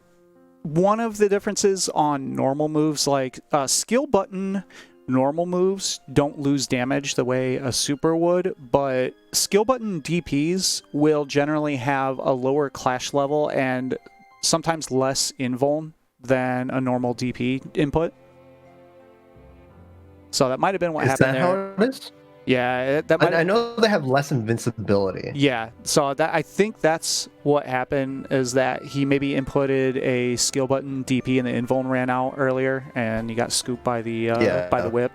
one of the differences on normal moves, like skill button normal moves don't lose damage the way a super would, but skill button DPs will generally have a lower clash level and sometimes less invuln than a normal DP input. So that might have been what happened there. Is that how it is? Yeah, that might. I know they have less invincibility. Yeah, so that I think that's what happened, is that he maybe inputted a skill button DP and the invuln ran out earlier, and he got scooped by the whip.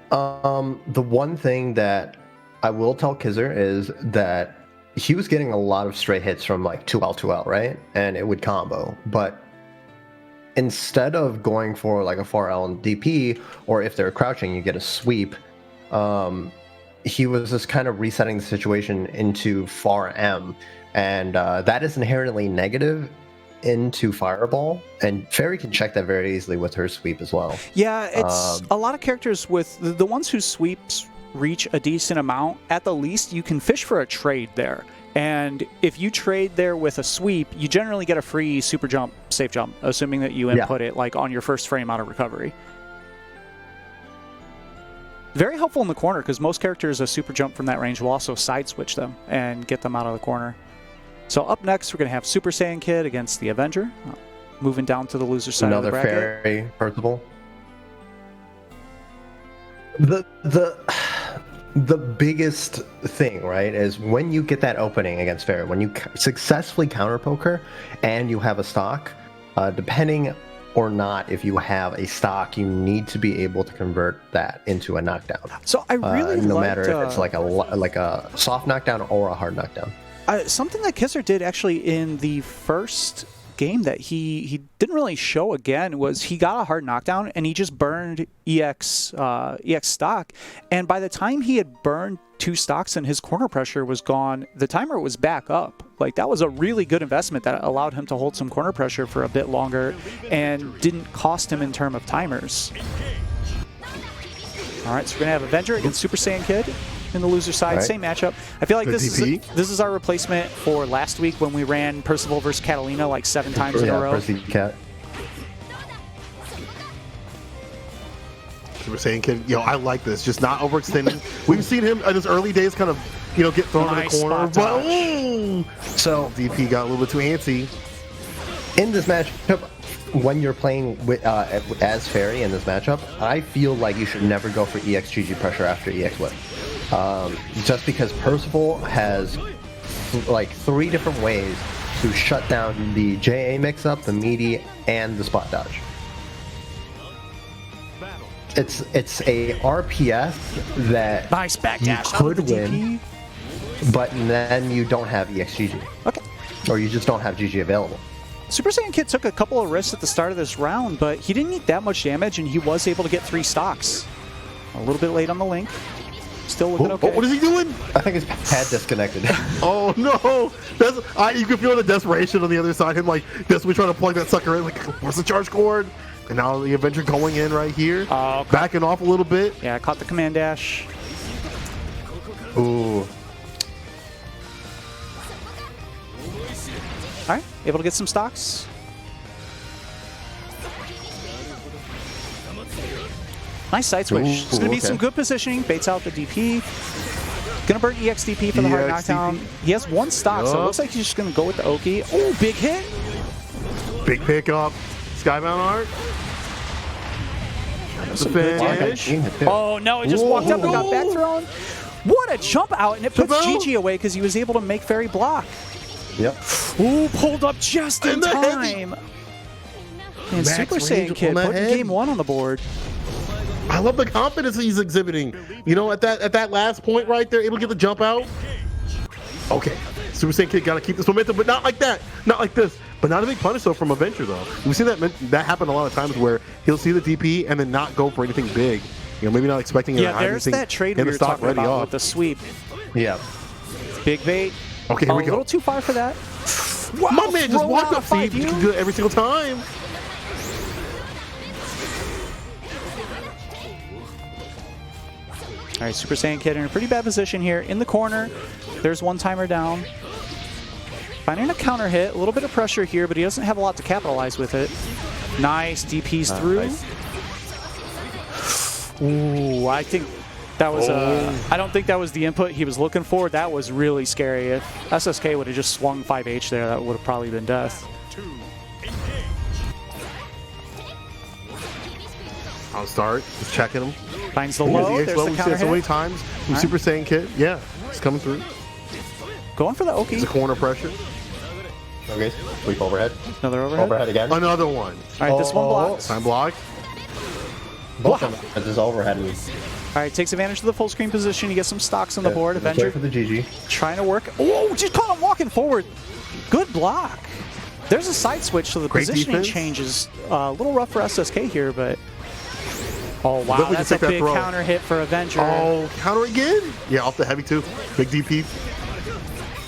The one thing that I will tell Kizzer is that he was getting a lot of straight hits from like 2L 2L, right? And it would combo, but instead of going for like a 4L and DP, or if they're crouching, you get a sweep. He was just kind of resetting the situation into far M, and that is inherently negative into Fireball, and Fairy can check that very easily with her sweep as well. Yeah, it's a lot of characters with the ones whose sweeps reach a decent amount. At the least, you can fish for a trade there. And if you trade there with a sweep, you generally get a free super jump, safe jump, assuming that you input it like on your first frame out of recovery. Very helpful in the corner, because most characters a super jump from that range will also side switch them and get them out of the corner. So up next, we're going to have Super Saiyan Kid against the Avenger, moving down to the loser side of the bracket. Another Fairy Percival. The biggest thing, right, is when you get that opening against Fairy, when you successfully counter poker and you have a stock, depending or not if you have a stock, you need to be able to convert that into a knockdown. So I really no matter if it's like a soft knockdown or a hard knockdown. Something that Kizzer did actually in the first game that he didn't really show again was he got a hard knockdown and he just burned EX stock, and by the time he had burned 2 stocks and his corner pressure was gone, the timer was back up. Like, that was a really good investment that allowed him to hold some corner pressure for a bit longer and didn't cost him in terms of timers. All right, so we're gonna have Avenger against Super Saiyan Kid in the loser side. Same matchup. I feel like this is our replacement for last week when we ran Percival versus Catalina like 7 times in a row. Percy Cat. Super Saiyan Kid, yo, I like this. Just not overextending. We've seen him in his early days kind of, get thrown in the corner. But, so DP got a little bit too antsy. In this matchup, when you're playing with as Fairy in this matchup, I feel like you should never go for EX-GG pressure after EX whip. Just because Percival has like 3 different ways to shut down the JA mix-up, the meaty, and the spot dodge. It's a RPS that Nice backdash you could win, but then you don't have EX-GG. Okay. Or you just don't have GG available. Super Saiyan Kid took a couple of risks at the start of this round, but he didn't need that much damage, and he was able to get 3 stocks. A little bit late on the link. Still looking okay. What is he doing? I think his pad disconnected. Oh no! You can feel the desperation on the other side. Him like desperately trying to plug that sucker in. Like, where's the charge cord? And now the Avenger going in right here, backing off a little bit. Yeah, caught the command dash. Ooh. All right, able to get some stocks. Nice side switch. It's going to be some good positioning. Baits out the DP. Going to burn EX-DP for the hard knockdown. He has 1 stock, so it looks like he's just going to go with the Oki. Oh, big hit. Big pickup. Skybound art. Oh, no, he just walked up and got back thrown. What a jump out, and it puts GG away because he was able to make Fairy block. Yep. Ooh, pulled up just in time. And Super Saiyan Kid putting game 1 on the board. I love the confidence he's exhibiting. At that last point right there, able to get the jump out. Okay. Super Saiyan Kid got to keep this momentum, but not like that. Not like this. But not a big punish, though, from Avenger, though. We've seen that happen a lot of times where he'll see the DP and then not go for anything big. You know, maybe not expecting it. Yeah, there's that trade we were talking about with the sweep. Yeah. Big bait. Okay, here we go. A little too far for that. Wow, my man just walked up. See, you can do it every single time. All right, Super Saiyan Kid in a pretty bad position here. In the corner, there's one timer down. Finding a counter hit, a little bit of pressure here, but he doesn't have a lot to capitalize with it. Nice, DP's through. Nice. Ooh, I think that was I don't think that was the input he was looking for. That was really scary. If SSK would have just swung 5H there, that would have probably been death. I'll start. Just checking him. Finds the low. There's the counter hit. So many times from Super Saiyan Kid. Yeah, it's coming through. Going for the Oki. It's a corner pressure. Okay, sweep overhead. Another overhead. Overhead again. Another one. All right, this one blocks. Time block. Both of them. This is overhead. All right, takes advantage of the full screen position. You get some stocks on the board. Avenger Wait for the GG. trying to work. Oh, just caught him walking forward. Good block. There's a side switch, so the Great positioning defense. change is a little rough for SSK here, but oh wow, Definitely that's take a that big throw. counter hit for Avenger. Oh, counter again? Yeah, off the heavy too. Big DP.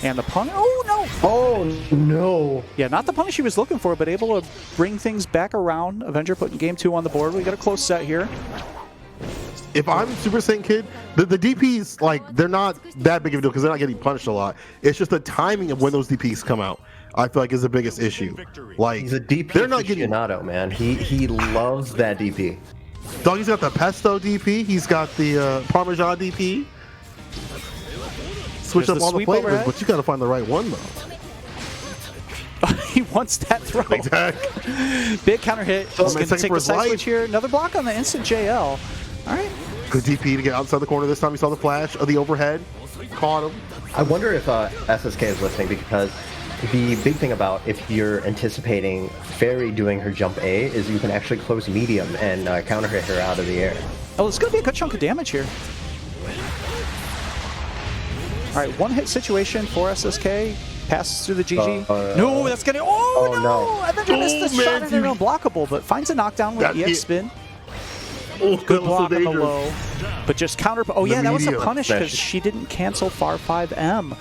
And the punish. Oh no. Oh no! Yeah, not the punish he was looking for, but able to bring things back around. Avenger putting game 2 on the board. We got a close set here. If I'm Super Saiyan Kid, the DPs, like, they're not that big of a deal because they're not getting punished a lot. It's just the timing of when those DPs come out, I feel like, is the biggest issue. Like, He's a DP they're not getting. aficionado, man. He loves that DP. Doggy's got the pesto DP. He's got the Parmesan DP. Switch There's up the all the sweep flavors, overhead. but you got to find the right one, though. He wants that throw. Exactly. Big counter hit. He's man, going to second take for the his side life. switch here. Another block on the instant JL. All right. Good DP to get outside the corner this time. He saw the flash of the overhead. Caught him. I wonder if SSK is listening, because the big thing about if you're anticipating Fairy doing her jump A is you can actually close medium and counter hit her out of the air. Oh, it's going to be a good chunk of damage here. All right, one hit situation for SSK. Passes through the GG. No, that's going to... Oh, no! Avenger missed the shot and an unblockable, but finds a knockdown with EX spin. Oh, Good that was block so on the dangerous. low. But just counter... Oh, The yeah, that was a medium. punish because she didn't cancel far 5M.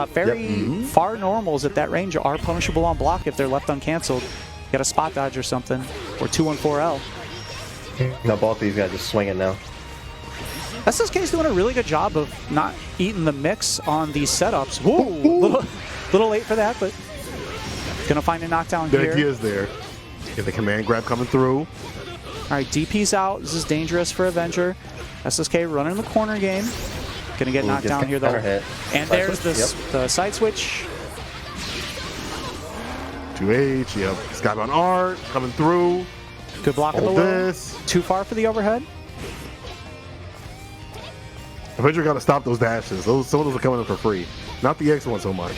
Very far normals at that range are punishable on block if they're left uncanceled. You got a spot dodge or something. Or 2-1-4L. No, both these guys are swinging now. SSK's doing a really good job of not eating the mix on these setups. Whoa! Little late for that, but gonna find a knockdown The here. idea is there. Get the command grab coming through. All right, DP's out. This is dangerous for Avenger. SSK running the corner game. Gonna get knocked down here though. Hit. And Side there's switch, the side switch. 2H, yep. Skybound Art coming through. Good block on the Hold low. this. Too far for the overhead. Avenger got to stop those dashes. Some of those are coming in for free. Not the X one so much.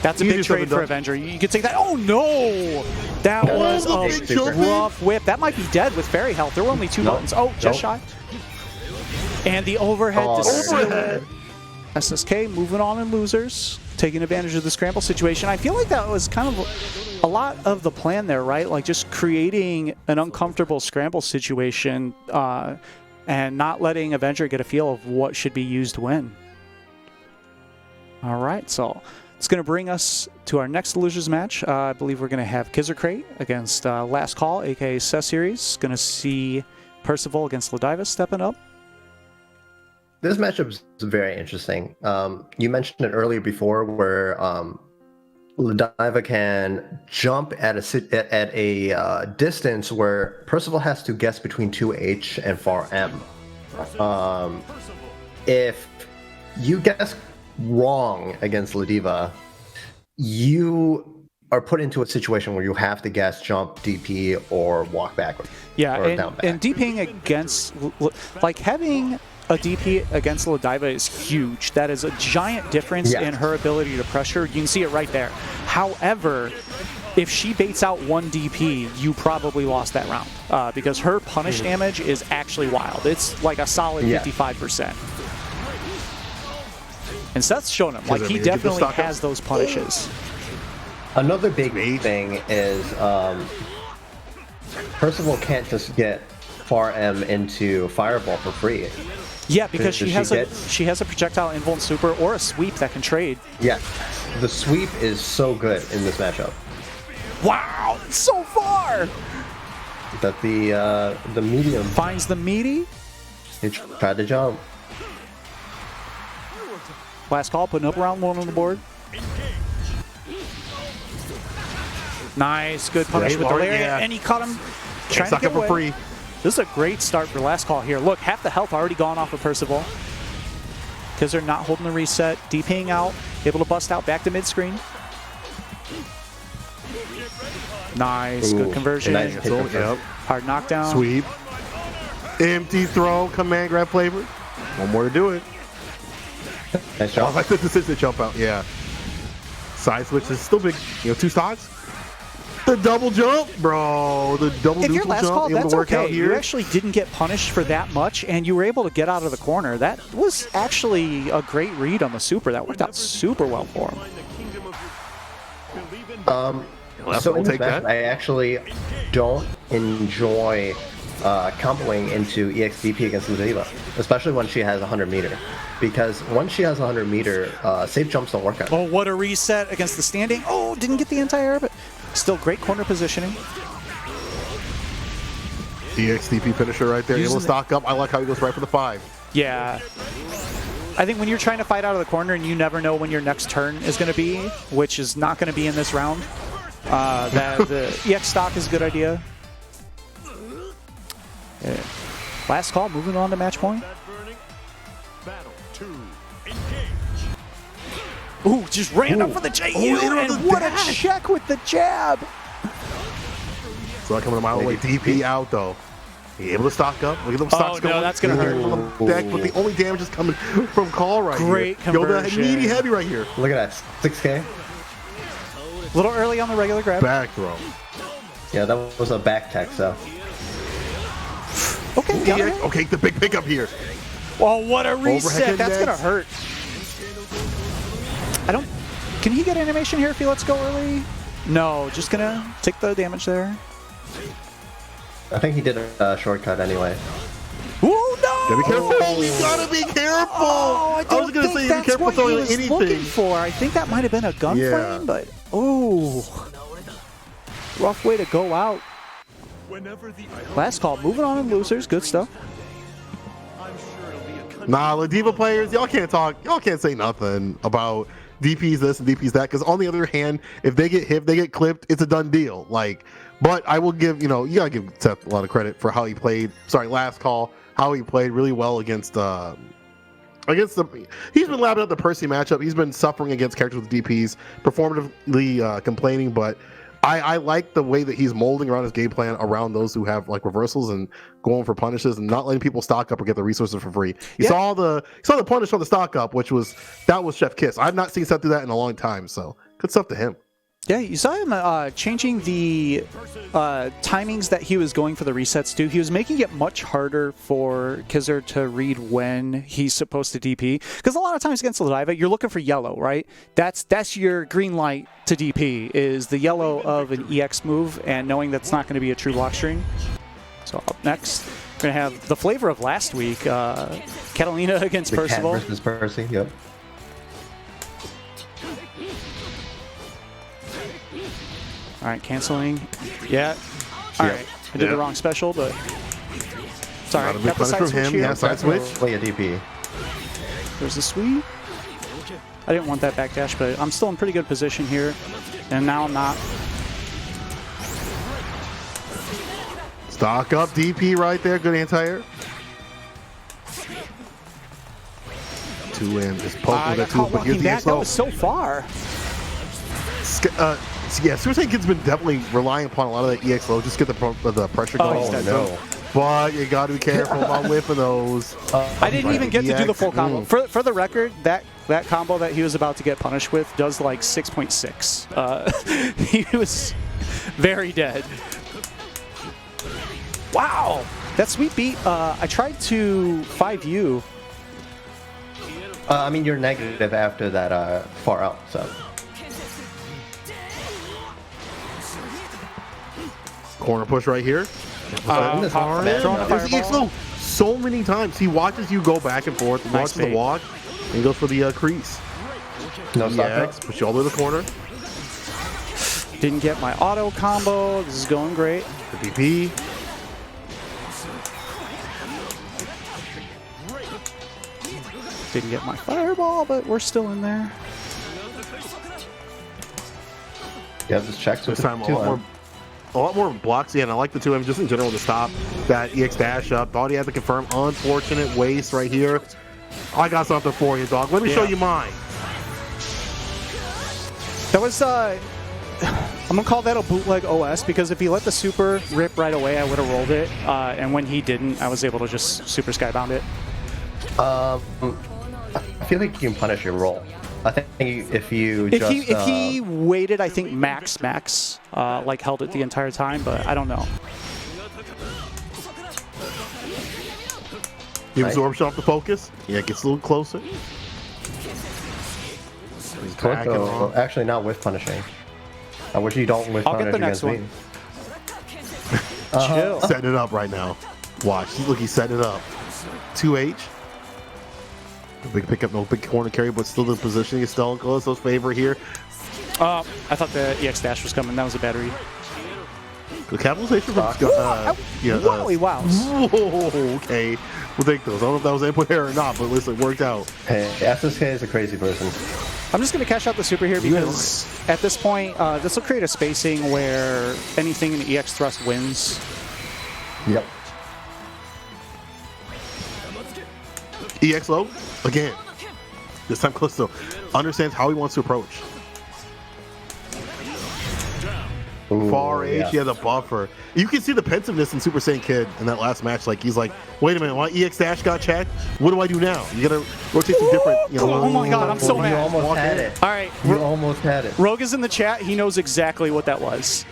That's a Easier big said trade than for done. Avenger. You could take that. Oh no! That was the a big jump in. rough whip. That might be dead with fairy health. There were only 2 buttons. Oh, just shy. And the overhead to seal it. SSK moving on in losers, taking advantage of the scramble situation. I feel like that was kind of a lot of the plan there, right? Like just creating an uncomfortable scramble situation and not letting Avenger get a feel of what should be used when. All right, so it's going to bring us to our next losers match. I believe we're going to have Kizerkrate against Last Call, aka CES Series. Going to see Percival against Ladiva stepping up. This matchup is very interesting. You mentioned it earlier before, where Ladiva can jump at a distance where Percival has to guess between 2H and 4M. If you guess wrong against Ladiva, you are put into a situation where you have to guess jump, DP, or walk backward. Yeah, or down back. and DPing against, like having a DP against Ladiva is huge. That is a giant difference in her ability to pressure. You can see it right there. However, if she baits out 1 DP, you probably lost that round because her punish damage is actually wild. It's like a solid 55%. And Seth's shown him, like, he definitely has those punishes. Another big thing is Percival can't just get far M into Fireball for free. Yeah, because she has a projectile invuln super or a sweep that can trade. Yeah, the sweep is so good in this matchup. Wow, so far! That the medium finds the meaty. He tried to jump. Last call, putting up around 1 on the board. Nice, good punish with the lariat, and he caught him trying to get away. For free. This is a great start for last call here. Look, half the health already gone off of Percival. Because they're not holding the reset, DPing out, able to bust out back to mid-screen. Nice, good conversion. Nice hard knockdown. Sweep. Empty throw, command grab flavor. One more to do it. Nice jump. I like the decision to jump out, yeah. Side switch is still big, 2 stocks. The double jump, bro. The double if your last jump call, able that's to work okay. out here. You actually didn't get punished for that much, and you were able to get out of the corner. That was actually a great read on the super. That worked out super well for him. So in this match, I actually don't enjoy comboing into EXDP against Ludiva, especially when she has 100 meter. Because once she has 100 meter, safe jumps don't work out. Oh, what a reset against the standing. Oh, didn't get the anti-air, but still great corner positioning. EXDP finisher right there. Able to stock up. I like how he goes right for the 5. Yeah. I think when you're trying to fight out of the corner and you never know when your next turn is going to be, which is not going to be in this round, that the EX stock is a good idea. Last call, moving on to match point. Ooh, just ran up for the JU, and what a check with the jab. So coming a mile away, DP out though. He able to stock up. Look at them stocks going. No, that's gonna hurt. On the deck, but the only damage is coming from call right Great here. conversion. Yo, that meaty heavy right here. Look at that, 6K. A little early on the regular grab. Back throw. Yeah, that was a back tech, so. Okay, got it. Okay, the big pickup here. Oh, what a reset. That's going to hurt. Can he get animation here if he lets go early? No, just going to take the damage there. I think he did a shortcut anyway. Ooh, no! Gotta be careful. You gotta be careful. Oh, I was gonna say, that's be careful what he throwing was anything. looking for. I think that might have been a gun frame, but ooh. Rough way to go out. Last call, moving on in losers. Good stuff. Nah, the Diva players, y'all can't talk. Y'all can't say nothing about DPs this and DPs that. Because on the other hand, if they get hit, they get clipped, it's a done deal. Like, but I will give, you gotta give Seth a lot of credit for how he played. Sorry, last call, how he played really well against the. He's been lapping up the Percy matchup. He's been suffering against characters with DPs, performatively complaining, but I like the way that he's molding around his game plan around those who have like reversals and going for punishes and not letting people stock up or get the resources for free. You saw the punish on the stock up, which was Chef Kiss. I've not seen Seth do that in a long time, so good stuff to him. Yeah, you saw him changing the timings that he was going for the resets to. He was making it much harder for Kizzer to read when he's supposed to DP. Because a lot of times against Lodiva, you're looking for yellow, right? That's your green light to DP, is the yellow of an EX move and knowing that's not going to be a true block string. So up next, we're going to have the flavor of last week, Catalina against Percival. Cat versus Percy, yep. All right, canceling. Yeah. All right. I did the wrong special, but it's all right. Got the side switch here. Yeah, side switch. Play a DP. There's the sweep. I didn't want that backdash, but I'm still in pretty good position here. And now I'm not. Stock up DP right there. Good anti-air. 2 in. Just poke with that 2, but here's the back. That was so far. Yeah, Super Saiyan Kid's been definitely relying upon a lot of that EX low. Just get the pressure going. Oh, no. But you got to be careful about whiffing those. I didn't even get to do the full combo. For the record, that combo that he was about to get punished with does like 6.6. He was very dead. Wow, that sweet beat. I tried to 5U I mean, you're negative after that far out, so. Corner push right here. This hard. There's EXO so many times. He watches you go back and forth, watches the walk, and goes for the crease. No stop. EX, push you all the way to the corner. Didn't get my auto combo. This is going great. The BP. Didn't get my fireball, but we're still in there. Yeah, just checks with This time a lot more blocks. Yeah, and I like the 2M just in general to stop that EX dash up. Thought he had to confirm. Unfortunate waste right here. I got something for you, dog. Let me show you mine. That was, I'm going to call that a bootleg OS, because if he let the super rip right away, I would have rolled it. And when he didn't, I was able to just super skybound it. I feel like you can punish your roll. I think if he waited, I think max, like held it the entire time, but I don't know. He absorbs off the focus. Yeah, gets a little closer. He's backing off. Actually, not with punishing. I wish you don't with punish against me. Chill. Setting it up right now. Watch. Look, he's setting it up. 2H. Big pickup, no big corner carry, but still the positioning is still in Callisto's favor here. I thought the EX dash was coming. That was a battery. The capitalization from Wow. Whoa, okay. We'll take those. I don't know if that was input error or not, but listen, it worked out. Hey, SSK is a crazy person. I'm just going to cash out the super here because at this point, this will create a spacing where anything in the EX thrust wins. Yep. EX low, again. This time Callisto understands how he wants to approach. Ooh, Far H, he has a buffer. You can see the pensiveness in Super Saiyan Kid in that last match. Like, he's like, wait a minute, my EX dash got checked? What do I do now? You gotta rotate some different, Oh my god, I'm so mad. You almost had it. All right. You almost had it. Rogue is in the chat. He knows exactly what that was.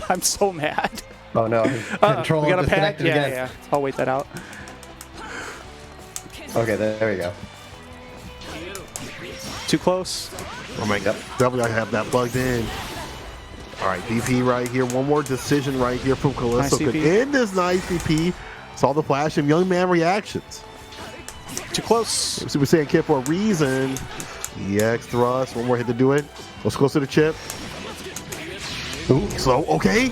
I'm so mad. Oh no, control we got a pack? disconnected Yeah, again. yeah. I'll wait that out. Okay, there we go. Too close. Oh my god, definitely gotta have that plugged in. All right, DP right here. One more decision right here from Callisto. Nice Could DP. end this nice DP. Saw the flash of young man reactions. Too close. Super Saiyan Kid for a reason. EX thrust. One more hit to do it. Let's close to the chip. Ooh, so okay.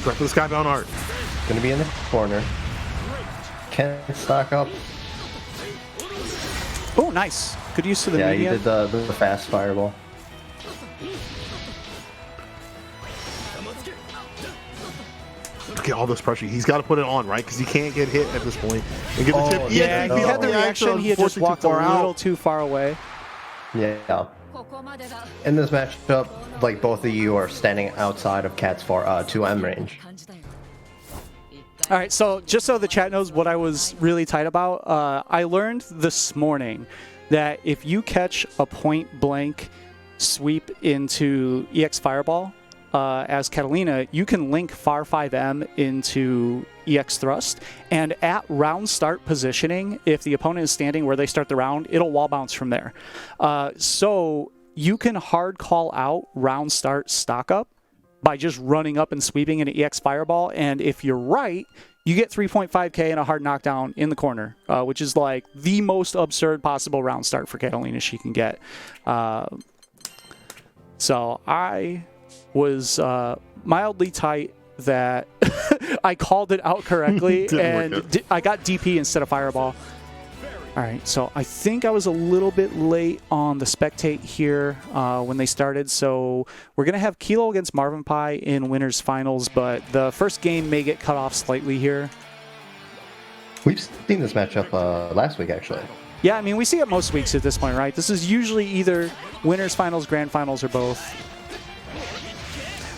Right for the skybound art. Gonna be in the corner. Can't stock up. Oh, nice. Good use of the Yeah, media. he did the fast fireball. Look at all this pressure. He's got to put it on, right? Because he can't get hit at this point. And get the chip. Yeah, no. if he had the reaction, he had just walked a little too far away. Yeah. In this matchup, like both of you are standing outside of Cat's 2M range. All right, so just so the chat knows what I was really tight about, I learned this morning that if you catch a point blank sweep into EX Fireball as Catalina, you can link Far 5M into EX Thrust, and at round start positioning, if the opponent is standing where they start the round, it'll wall bounce from there. So you can hard call out round start stock up by just running up and sweeping an EX Fireball, and if you're right, you get 3.5k and a hard knockdown in the corner, which is like the most absurd possible round start for Catalina she can get. So I was mildly tight that I called it out correctly, and I got DP instead of Fireball. All right, so I think I was a little bit late on the spectate here when they started, so we're going to have Kilo against Marvin Pie in winners finals, but the first game may get cut off slightly here. We've seen this matchup last week, actually. Yeah, I mean, we see it most weeks at this point, right? This is usually either winners finals, grand finals, or both.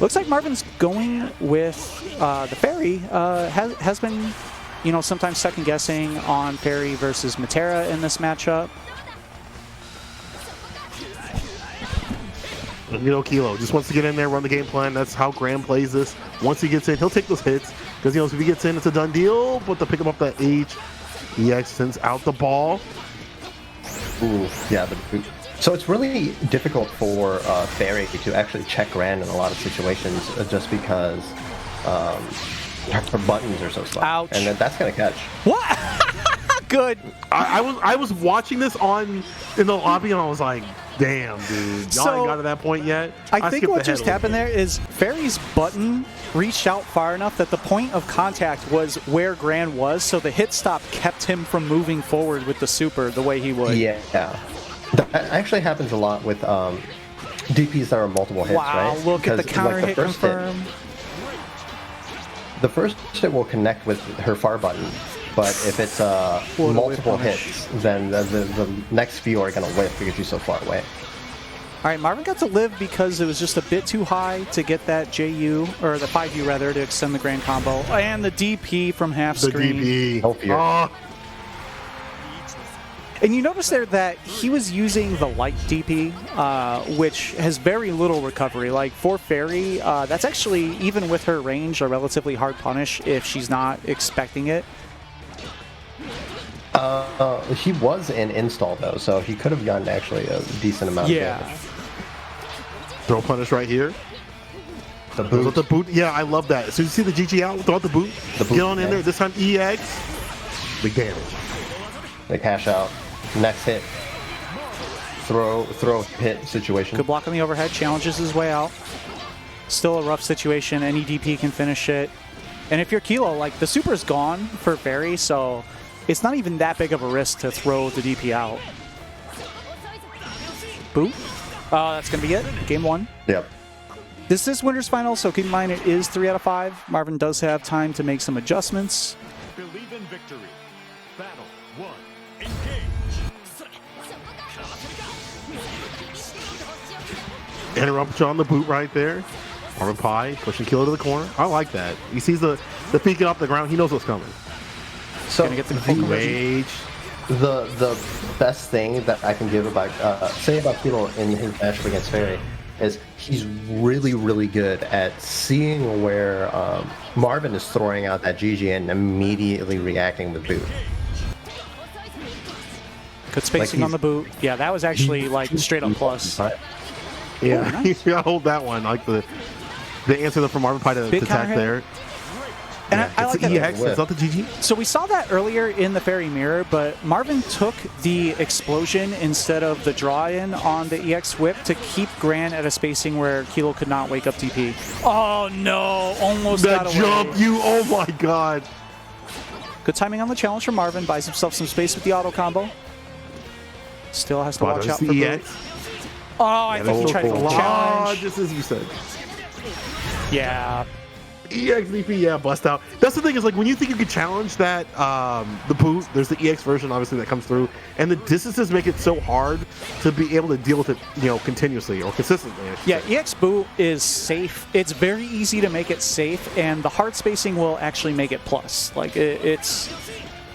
Looks like Marvin's going with the Fairy. Has been, you know, sometimes second guessing on Fairy versus Matera in this matchup. You know, Kilo just wants to get in there, run the game plan. That's how Graham plays this. Once he gets in, he'll take those hits because, you know, if he gets in, it's a done deal. But to pick him up that H, EX sends out the ball. Ooh, yeah. So it's really difficult for Fairy to actually check Gran in a lot of situations just because her buttons are so slow. Ouch. And then that's gonna catch. What? Good. I was watching this in the lobby and I was like, damn, dude, y'all ain't got to that point yet. I think skipped what ahead just a little happened bit. there is Fairy's button reached out far enough that the point of contact was where Gran was, so the hit stop kept him from moving forward with the super the way he would. Yeah. That actually happens a lot with DPs that are multiple hits, Wow, right? look at the Because, counter like, hit confirm. The first hit will connect with her far button, but if it's multiple hits, then the next few are going to whiff because she's so far away. All right, Marvin got to live because it was just a bit too high to get that JU, or the 5U rather, to extend the grand combo. And the DP from half The screen. DP. No fear. And you notice there that he was using the light DP, which has very little recovery. Like for Fairy, that's actually, even with her range, a relatively hard punish if she's not expecting it. He was in install though, so he could have gotten actually a decent amount of damage. Throw punish right here. The Goes boot. with the boot. Yeah, I love that. So you see the GG out, throw out the boot. Get on in there. This time EX. Big damage. They cash out. Next hit. Throw hit situation. Good block on the overhead, challenges his way out. Still a rough situation. Any DP can finish it. And if you're Kilo, like the super's gone for Fairy, so it's not even that big of a risk to throw the DP out. Boop. That's going to be it. Game 1. Yep. This is Winners Final, so keep in mind it is 3 out of 5. Marvin does have time to make some adjustments. Believe in victory. Battle 1. Engage. Interruption on the boot right there. Marvin Pie pushing Kilo to the corner. I like that. He sees the peeking off the ground. He knows what's coming. So Gonna get the full conversion. Rage. the best thing that I can give about say about Kilo in his matchup against Fairy is he's really, really good at seeing where Marvin is throwing out that GG and immediately reacting with boot. Good spacing on the boot. Yeah, that was actually like straight up plus. Yeah, Oh, nice. you gotta hold that one. Like the answer from Marvin Pie to Big attack counter hit. there. And Yeah, I it's like the that. EX, it's not the GG. So we saw that earlier in the Fairy Mirror, but Marvin took the explosion instead of the draw-in on the EX whip to keep Gran at a spacing where Kilo could not wake up DP. Oh no, almost That got jump, away. oh my god. Good timing on the challenge from Marvin, buys himself some space with the auto combo. Still has to watch out for the boot. EX. Oh, I think he tried to go challenge. Just as you said. Yeah. EX DP, yeah, bust out. That's the thing is like when you think you could challenge that, the boot, there's the EX version obviously that comes through, and the distances make it so hard to be able to deal with it, you know, continuously or consistently. I should Yeah, say. EX boot is safe. It's very easy to make it safe, and the hard spacing will actually make it plus. Like it's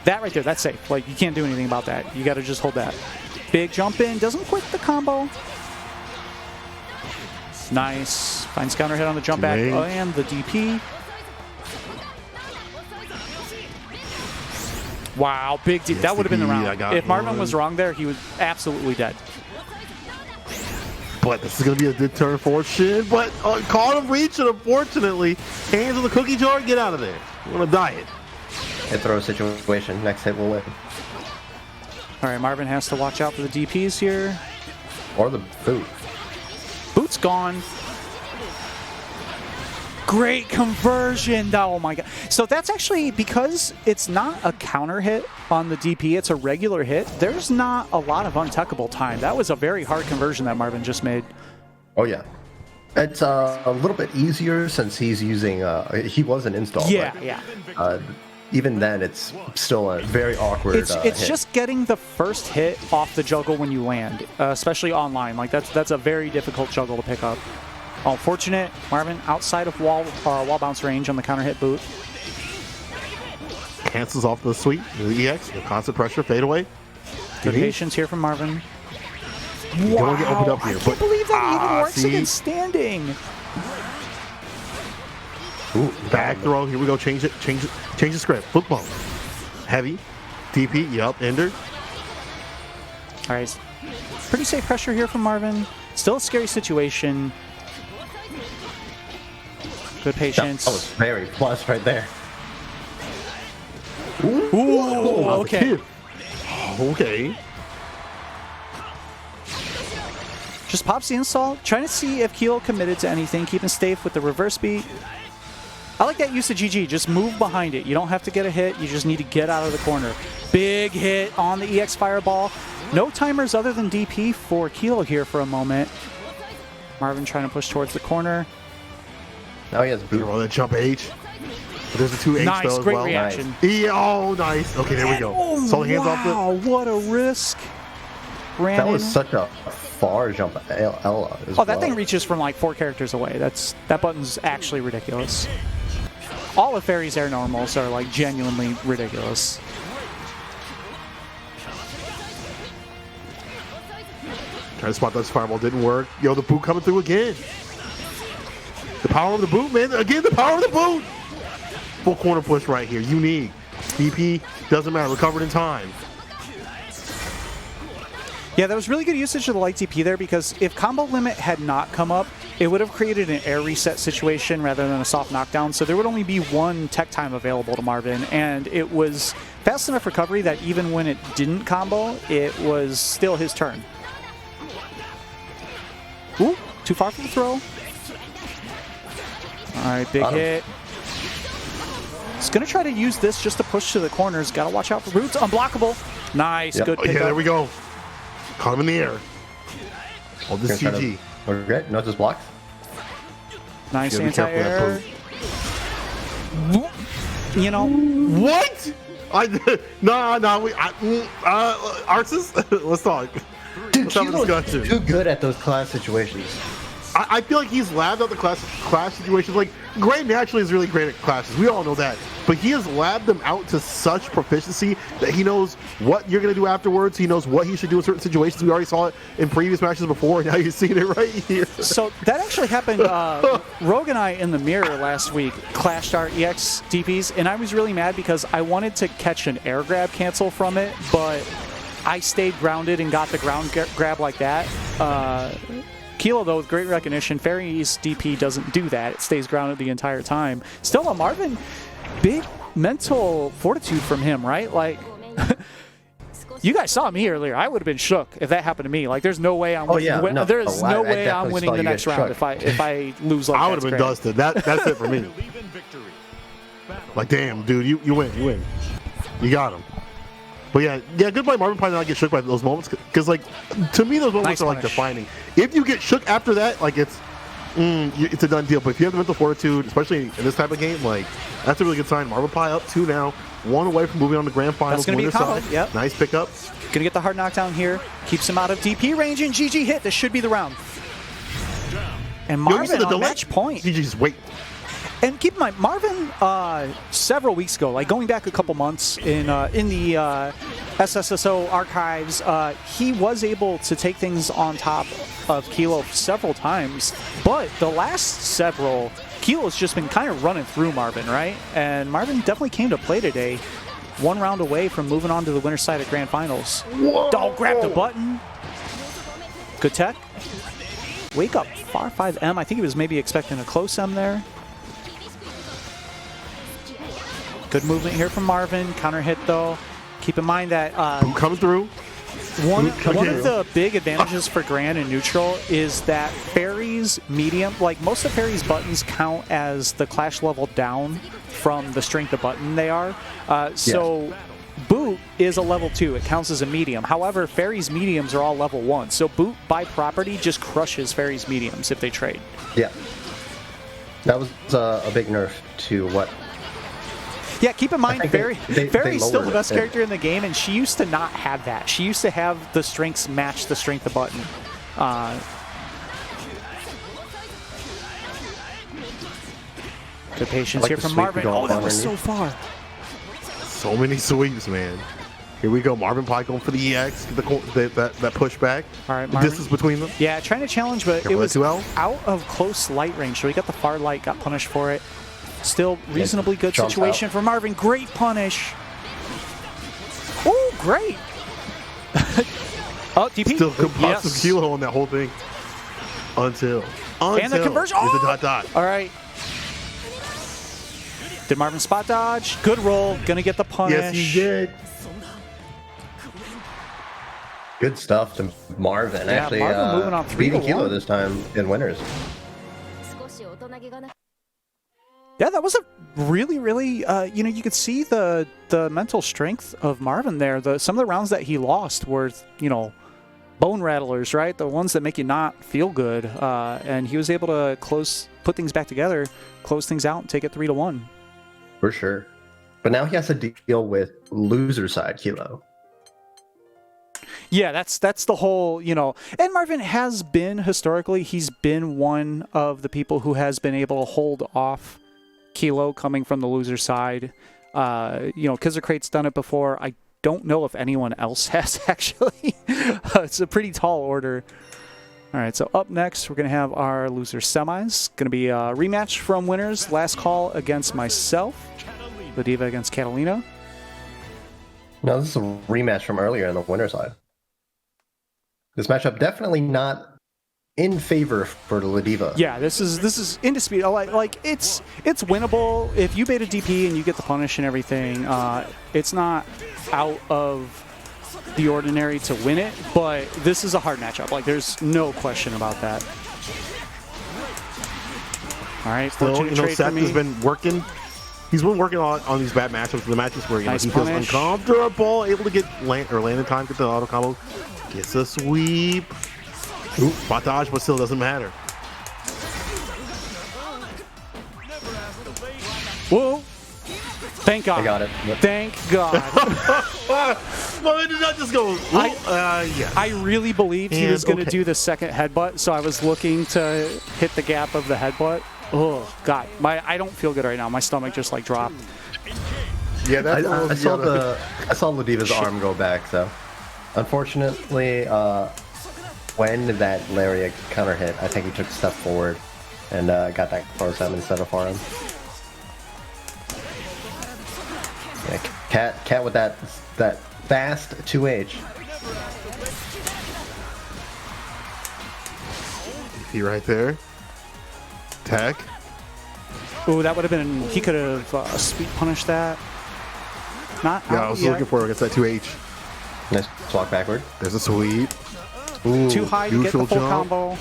that right there. That's safe. Like you can't do anything about that. You got to just hold that. Big jump in, doesn't quit the combo. Nice. Finds counter hit on the jump back. Great. Oh, and the DP. Wow, big DP. Yes, That would have been the DP, I round. got If Marvin one. was wrong there, he was absolutely dead. But this is going to be a good turn for Shin. But caught him reaching, unfortunately. Hands on the cookie jar, get out of there. We're on a diet. Hit throw situation. Next hit will win. All right, Marvin has to watch out for the DPs here. Or the boot. Boot's gone. Great conversion. Oh my god. So that's actually because it's not a counter hit on the DP, it's a regular hit. There's not a lot of untuckable time. That was a very hard conversion that Marvin just made. Oh yeah. It's a little bit easier since he's using he was an install. Yeah, but, yeah. Even then, it's still a very awkward. It's hit. just getting the first hit off the juggle when you land, especially online. Like that's a very difficult juggle to pick up. Unfortunate, Marvin outside of wall bounce range on the counter hit boot. Cancels off the sweep. The EX, the constant pressure, fade away. Good patience here from Marvin. You don't want to get opened up here. I can't believe that even works see? against standing. Ooh, back throw. Here we go. Change it. Change the script. Football. Heavy. DP, yup, ender. All right, pretty safe pressure here from Marvin. Still a scary situation. Good patience. That was very plus right there. Ooh, okay. Okay. Just pops the install, trying to see if Kilo committed to anything, keeping safe with the reverse beat. I like that use of GG, just move behind it. You don't have to get a hit, you just need to get out of the corner. Big hit on the EX Fireball. No timers other than DP for Kilo here for a moment. Marvin trying to push towards the corner. Now he has boot. Roll that jump H. But there's a 2H Nice, though as great well. reaction. Yeah, oh, nice. Okay, there we go. Oh, So the hands wow, off what a risk. That was such a far jump, Ella. Oh, that thing reaches from like 4 characters away. That button's actually ridiculous. All of Fairy's air normals are like genuinely ridiculous. Trying to spot that fireball didn't work. Yo, the boot coming through again. The power of the boot, man. Again, the power of the boot. Full corner push right here. Unique. DP doesn't matter. Recovered in time. Yeah, that was really good usage of the light DP there because if combo limit had not come up, it would have created an air reset situation rather than a soft knockdown. So there would only be 1 tech time available to Marvin, and it was fast enough recovery that even when it didn't combo, it was still his turn. Ooh, too far from the throw. All right, big hit. He's going to try to use this just to push to the corners. Got to watch out for roots. Unblockable. Nice, good pick Yeah, up. there we go. Caught him in the air. Oh, this GG. Regret? No, just blocks. Nice Gotta be careful anti-air. with You know, What? Arceus? Let's talk. Dude, Let's have a Kilo's discussion. too good at those class situations. I feel like he's labbed out the clash situations. Like, Gray naturally is really great at clashes. We all know that. But he has labbed them out to such proficiency that he knows what you're going to do afterwards. He knows what he should do in certain situations. We already saw it in previous matches before, and now you're seeing it right here. so that actually happened. Rogue and I in the mirror last week clashed our EX DPs, and I was really mad because I wanted to catch an air grab cancel from it, but I stayed grounded and got the ground grab like that. Kilo, though, with great recognition, Fairy's DP doesn't do that. It stays grounded the entire time. Still, Marvin, big mental fortitude from him, right? Like, you guys saw me earlier. I would have been shook if that happened to me. Like, there's no way I'm winning. There's no way I'm winning the next round if I lose like that. I would have been dusted. That's it for me. Like, damn, dude, you win. You got him. But yeah, good play. Marvin probably not get shook by those moments because, like, to me, those moments are like defining. If you get shook after that, like it's a done deal. But if you have the mental fortitude, especially in this type of game, like that's a really good sign. Marvin Pie up 2 now, 1 away from moving on to grand finals. That's gonna be a combo. Yep. Nice pickup. Gonna get the hard knockdown here. Keeps him out of DP range and GG hit. This should be the round. And Marvin on match point. GG just wait. And keep in mind, Marvin, several weeks ago, like going back a couple months in the SSSO archives, he was able to take things on top of Kilo several times. But the last several, Kilo's just been kind of running through Marvin, right? And Marvin definitely came to play today. 1 round away from moving on to the winner's side at Grand Finals. Whoa. Grab the button. Good tech. Wake up, far 5M. I think he was maybe expecting a close M there. Good movement here from Marvin. Counter hit though. Keep in mind that coming through. One of the big advantages for Grand and Neutral is that Fairy's medium, like most of Fairy's buttons count as the clash level down from the strength of button they are. So Boot is a level 2. It counts as a medium. However, Fairy's mediums are all level 1. So Boot by property just crushes Fairy's mediums if they trade. Yeah. That was a big nerf to what. Yeah, keep in mind, Fairy's still the best it. character in the game, and she used to not have that. She used to have the strengths match the strength of button. Good patience here from Marvin. Oh, that was so far. So many sweeps, man. Here we go. Marvin Pie going for the EX, that pushback. All right, the Marvin. distance between them. Yeah, trying to challenge, but Careful, it was out of close light range. So he got the far light, got punished for it. Still reasonably good situation for Marvin. Great punish. Ooh, great. Oh, DP. Still could Yes. possibly kilo on that whole thing. Until. And the conversion. Here's the Oh! dot dot. All right. Did Marvin spot dodge? Good roll. Gonna get the punish. Yes, he did. Good stuff to Marvin. Yeah, Actually, Marvin moving on 3-1. beating Kilo this time in winners. Yeah, that was a really, really, you could see the mental strength of Marvin there. Some of the rounds that he lost were, bone rattlers, right? The ones that make you not feel good. And he was able to put things back together, close things out, and take it 3-1. For sure. But now he has to deal with loser side Kilo. Yeah, that's the whole, and Marvin has been, historically, he's been one of the people who has been able to hold off Kilo coming from the loser side. Kizarkrate's done it before. I don't know if anyone else has, actually. It's a pretty tall order. All right, so up next, we're going to have our loser semis. Going to be a rematch from winners. Last call against myself. Ladiva against Catalina. No, this is a rematch from earlier on the winner side. This matchup definitely not in favor for the Ladiva. Yeah, this is indisputable. Like it's winnable if you bait a DP and you get the punish and everything. It's not out of the ordinary to win it, but this is a hard matchup. Like there's no question about that. All right, fortunate trade for Seth me. has been working. He's been working on these bad matchups. The matches where Nice he feels punish. uncomfortable, able to get land in time, get the auto combo, gets a sweep. Ooh, spot dodge, but still doesn't matter. Whoa! Thank God. I got it. Yep. Thank God. Well, it did not just go. Yeah. I really believed he And was going to okay. do the second headbutt, so I was looking to hit the gap of the headbutt. Oh God, I don't feel good right now. My stomach just dropped. Yeah, that's I saw Ladiva's arm go back, so unfortunately, when that lariat counter hit, I think he took a step forward and got that close up instead of forehand. Yeah, Cat with that fast 2H. he right there. Tech. Ooh, that would have been. He could have sweep punished that. Not. Yeah, I out was yet. looking for against that 2H. Nice walk backward. There's a sweep. Ooh, Too high to get the neutral full jump. combo.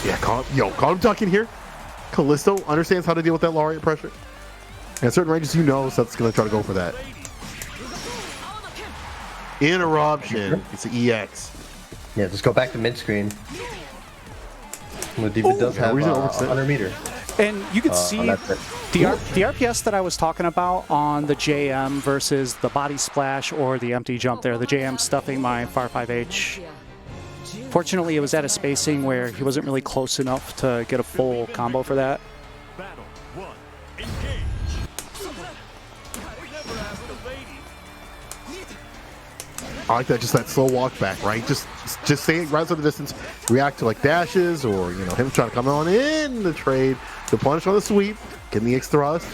Yeah, call him ducking here. Callisto understands how to deal with that lariat pressure. And at certain ranges, Seth's going to try to go for that. Interruption. It's an EX. Yeah, just go back to mid screen. Ladiva does have reason to 100 meter. And you could see that's it. the RPS that I was talking about on the JM versus the body splash or the empty jump there. The JM stuffing my Far 5H. Fortunately, it was at a spacing where he wasn't really close enough to get a full combo for that. Battle 1. Engage. I like that, just that slow walk back, right? Just stay right to the distance, react to dashes or him trying to come on in the trade, the punish on the sweep, getting the X thrust,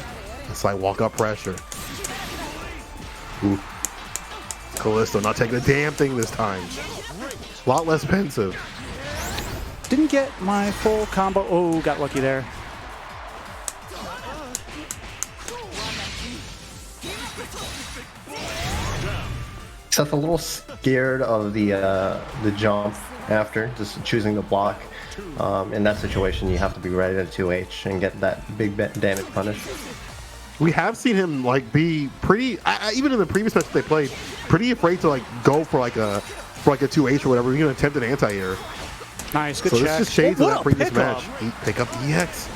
and slight walk up pressure. Ooh. Callisto not taking a damn thing this time. A lot less pensive. Didn't get my full combo. Oh, got lucky there. Seth a little scared of the jump after, just choosing the block. In that situation, you have to be ready to 2H and get that big damage punish. We have seen him be pretty, even in the previous match they played, pretty afraid to go for a 2H or whatever, even attempt an anti-air. Nice, good So check. this just shades of What that a previous pickup. match. Pick up the EX.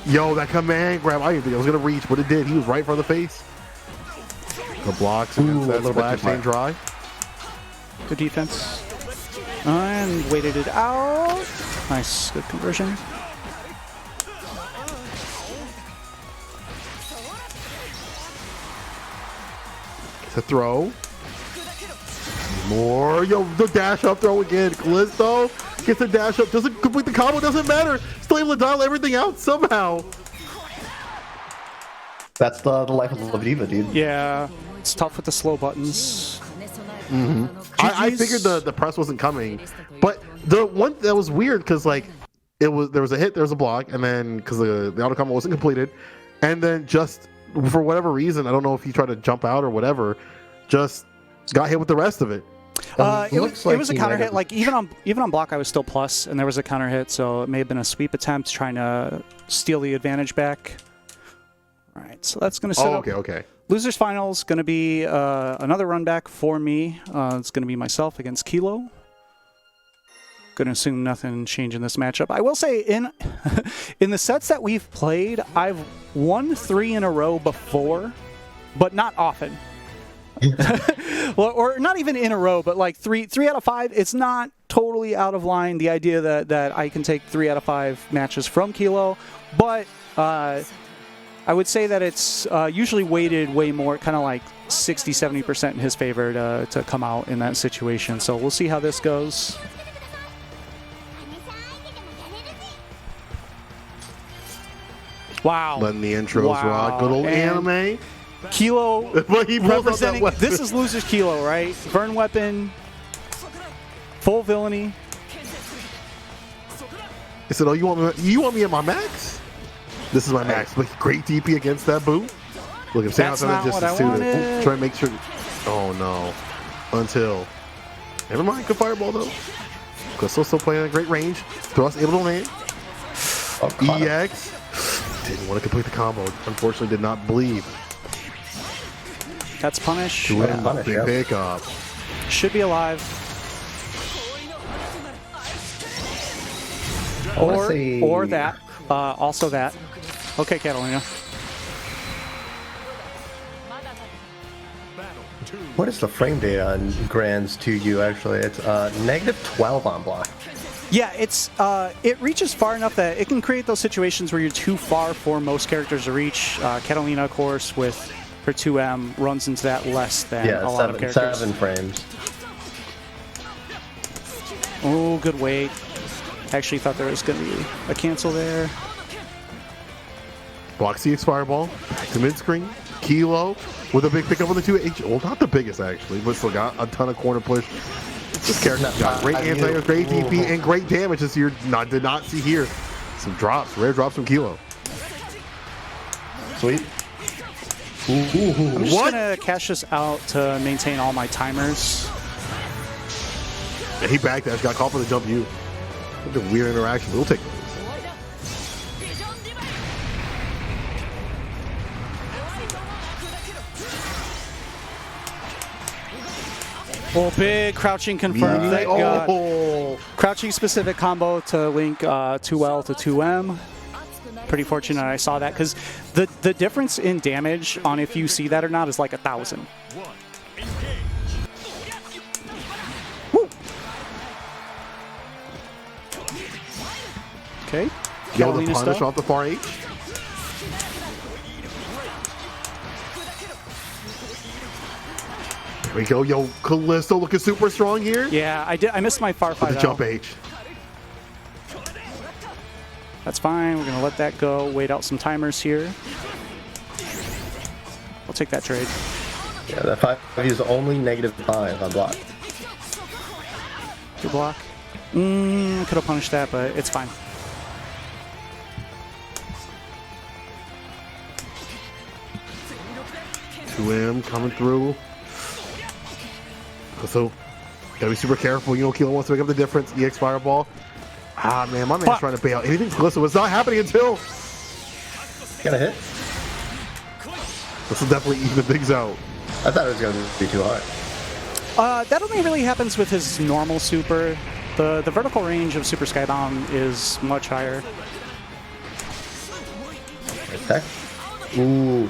Yo, that command grab, I didn't think I was going to reach, but it did. He was right in front of the face. The blocks against that a little bit splash too far. chain dry. Good defense. And waited it out. Nice, good conversion. It's a throw. More. Yo, the dash up throw again. Callisto gets a dash up. Doesn't complete the combo. Doesn't matter. Still able to dial everything out somehow. That's the life of La Diva, dude. Yeah, it's tough with the slow buttons. I figured the press wasn't coming, but the one that was weird because like there was a hit, there was a block, and then because the auto combo wasn't completed, and then just for whatever reason, I don't know if he tried to jump out or whatever, just got hit with the rest of it. It was a counter hit. Like even on block, I was still plus, and there was a counter hit, so it may have been a sweep attempt trying to steal the advantage back. All right, so that's going to set up. Okay. Losers finals going to be another run back for me. It's going to be myself against Kilo. Going to assume nothing changed in this matchup. I will say in the sets that we've played, I've won 3 in a row before, but not often. Well, or not even in a row, but like three out of 5. It's not totally out of line, the idea that I can take 3 out of 5 matches from Kilo, but I would say that it's usually weighted way more, kind of like 60-70% in his favor to come out in that situation. So we'll see how this goes. Wow. Letting the intros rock. Good old anime. Kilo But he representing. that This is Losers Kilo, right? Burn weapon, full villainy. He said, "Oh, you want me at my max? This is my max." But great DP against that boo. Look, if That's not what I wanted. Try to make sure. Oh no! Until. Never mind. Good fireball though. Crystal still playing at great range. Thrust able to land. EX. Didn't want to complete the combo. Unfortunately, did not bleed. That's punish. Punish, Big yeah. pickup. Should be alive. Or that. Also that. Okay, Catalina. What is the frame data on Grand's 2U actually? It's -12 on block. Yeah, it reaches far enough that it can create those situations where you're too far for most characters to reach. Catalina, of course, with her 2M, runs into that less than a lot of characters. 7 frames. Oh, good wait. Actually thought there was going to be a cancel there. Block CX Fireball. Back to mid screen. Kilo with a big pickup on the 2H. Well, not the biggest actually, but still got a ton of corner push. This character got great anti-air, great DP, and great damage this year. Did not see here. Some drops, rare drops from Kilo. Sweet. I'm just going to cash this out to maintain all my timers. Yeah, he backdash, got caught for the jump U. What a weird interaction. We'll take those. Oh, big crouching confirmed. Thank God. Oh. Crouching specific combo to link 2L to 2M. Pretty fortunate I saw that because the difference in damage on if you see that or not is like 1,000. Woo. Okay. Yo, the Catalina punish stuff. off the far H. There we go. Yo, Callisto looking super strong here. Yeah, I missed my far With fight. the jump H. That's fine. We're gonna let that go. Wait out some timers here. I'll take that trade. Yeah, that 5 is only -5 on block. Good block. Could have punished that, but it's fine. M coming through. So, gotta be super careful. You know, Kilo wants to make up the difference. EX Fireball. Ah, man, my man's trying to pay out anything close. It's not happening until. Got a hit? This will definitely even things out. I thought it was going to be too hard. That only really happens with his normal super. The vertical range of Super Skybound is much higher. Attack. Ooh.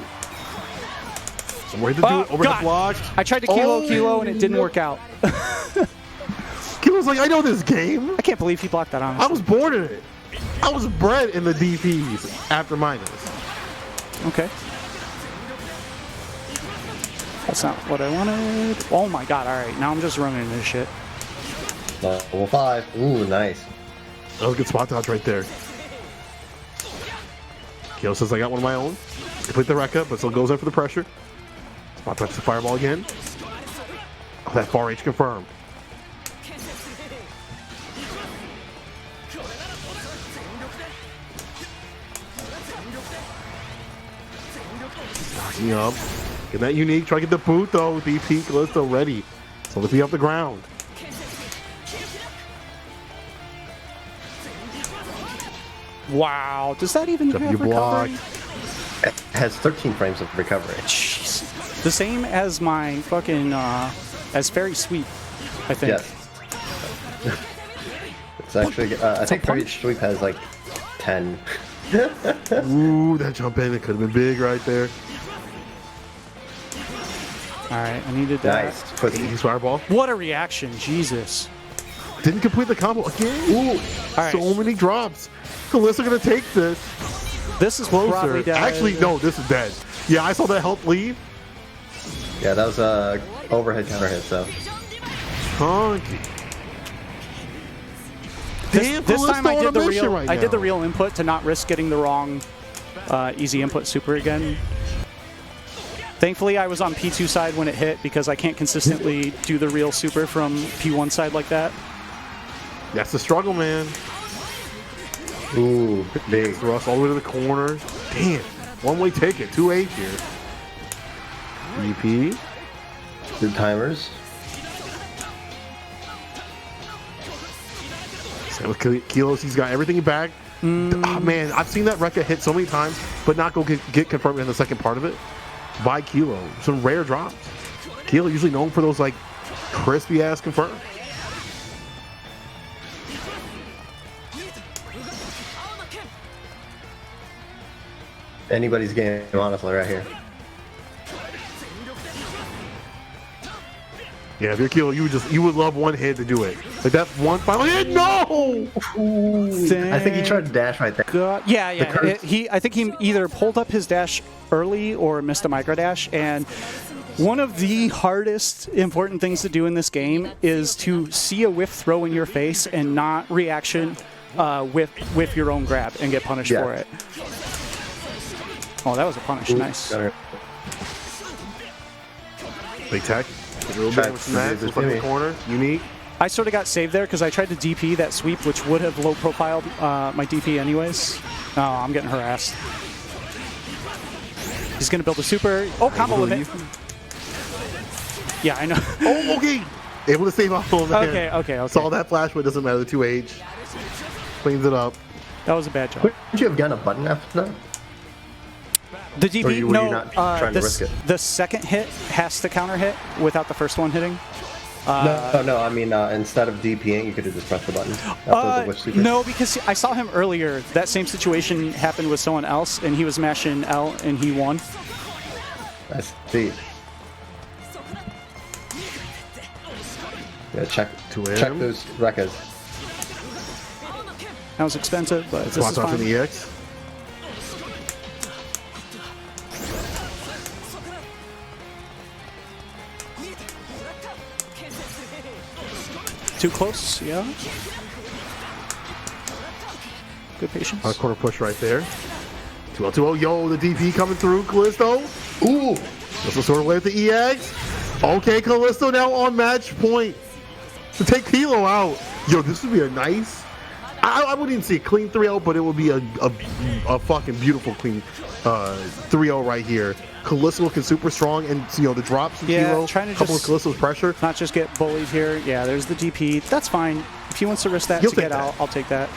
Way to do it over the block. I tried to Kilo and it didn't work out. Kilo's like, I know this game. I can't believe he blocked that, honestly. I was born in it. I was bred in the DPs after minus. Okay. That's not what I wanted. Oh my god, alright. Now I'm just running into shit. Level 5. Ooh, nice. That was a good spot dodge right there. Kilo says, I got one of my own. Complete the Rekka, but still goes in for the pressure. Spot touch the fireball again. Oh, that far H confirmed. Knocking up. Get that unique. Try to get the boot though. DP Callisto ready. So let's be off the ground. Wow. Does that even W have recovery? blocked. It has 13 frames of recovery. Jeez. The same as my fucking, as Fairy Sweep, I think. Yes. It's actually, I think Fairy Sweep has like 10. Ooh, that jump in. It could have been big right there. Alright, I needed that. Nice. Pussy. Easy fireball. What a reaction, Jesus. Didn't complete the combo again. Ooh, right. so many drops. Callisto gonna take this. This is probably Closer. dead. Actually, no, this is dead. Yeah, I saw that health leave. Yeah, that was a overhead counter hit, so. Chunky. Damn, This time I did the real, right I did now. the real input to not risk getting the wrong easy input super again. Thankfully, I was on P2 side when it hit because I can't consistently do the real super from P1 side like that. That's the struggle, man. Ooh, big. Thrust all the way to the corner. Damn, one-way ticket, 2-8 here. EP. Good timers. Same with Kilos, he's got everything back. Oh, man, I've seen that Rekka hit so many times, but not go get confirmed in the second part of it. By Kilo, some rare drops. Kilo usually known for those like crispy ass confirms. Anybody's game, honestly, right here. Yeah, if you're Kilo, you would love one hit to do it. Like that one final hit. No. I think he tried to dash right there. God. Yeah. I think he either pulled up his dash early or missed a micro dash. And one of the hardest important things to do in this game is to see a whiff throw in your face and not reaction whiff your own grab and get punished for it. Oh, that was a punish. Nice. Big tech. Real damage from that. Looks like in the corner. Unique. I sort of got saved there because I tried to DP that sweep, which would have low profiled my DP anyways. Oh, I'm getting harassed. He's going to build a super. Oh, combo limit. Yeah, I know. Oh, okay. Able to save off on that. Okay. Saw that flash, but it doesn't matter. The 2H. Cleans it up. That was a bad job. Would you have gotten a button after that? The DP, Were you not trying to risk it? The second hit has to counter hit without the first one hitting. No, I mean, instead of DPing, you could have just pressed the button. After the witch super. No, because I saw him earlier. That same situation happened with someone else, and he was mashing L, and he won. I see. Yeah, check those Rekkas. That was expensive, but this is Watch out for fine. the EX. Too close, yeah. Good patience. On a corner push right there. 2-0-2-0. Yo, the DP coming through. Callisto. Ooh. Callisto sort of way with the EX. Okay, Callisto now on match point to take Kilo out. Yo, this would be a nice. I wouldn't even say a clean 3-0, but it would be a fucking beautiful clean 3-0 right here. Callisto looking super strong, and the drops from Kilo, trying to couple just of Callisto's pressure. not just get bullied here. Yeah, there's the DP. That's fine. If he wants to risk that He'll to get take that. out, I'll take that.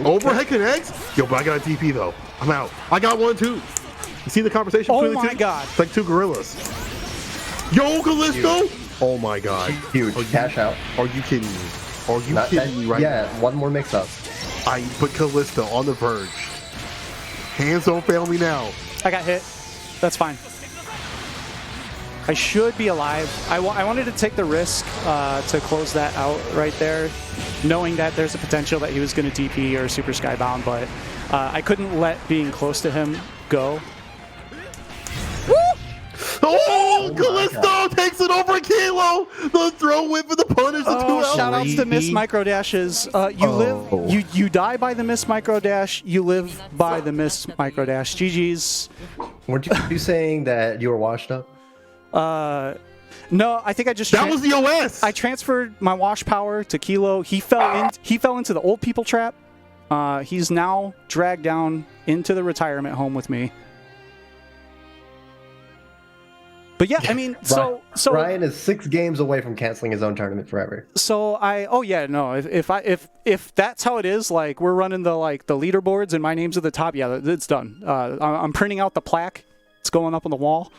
Overhead connects. Yo, but I got a DP though. I'm out. I got one too. You see the conversation Oh between the my two? God. It's like two gorillas. Yo, Callisto. Oh my God. Huge. Cash out. Are you kidding me? Are you Not kidding that, me right yeah, one more mix-up. now? I put Callisto on the verge. Hands don't fail me now. I got hit. That's fine. I should be alive. I wanted to take the risk to close that out right there, knowing that there's a potential that he was going to DP or super skybound, but I couldn't let being close to him go. Oh, Oh, my Callisto takes it over Kilo. The throw whip and the punish. The Oh, 2L. shout outs to Miss Micro Dashes. You die by the Miss Micro Dash. You live by the Miss Micro Dash. GG's. Weren't you saying that you were washed up? No, I think I just. That was the OS. I transferred my wash power to Kilo. He fell into the old people trap. He's now dragged down into the retirement home with me. But yeah, I mean, so Ryan is 6 games away from canceling his own tournament forever. So if that's how it is, like we're running the leaderboards and my name's at the top, yeah, it's done. I'm printing out the plaque. It's going up on the wall.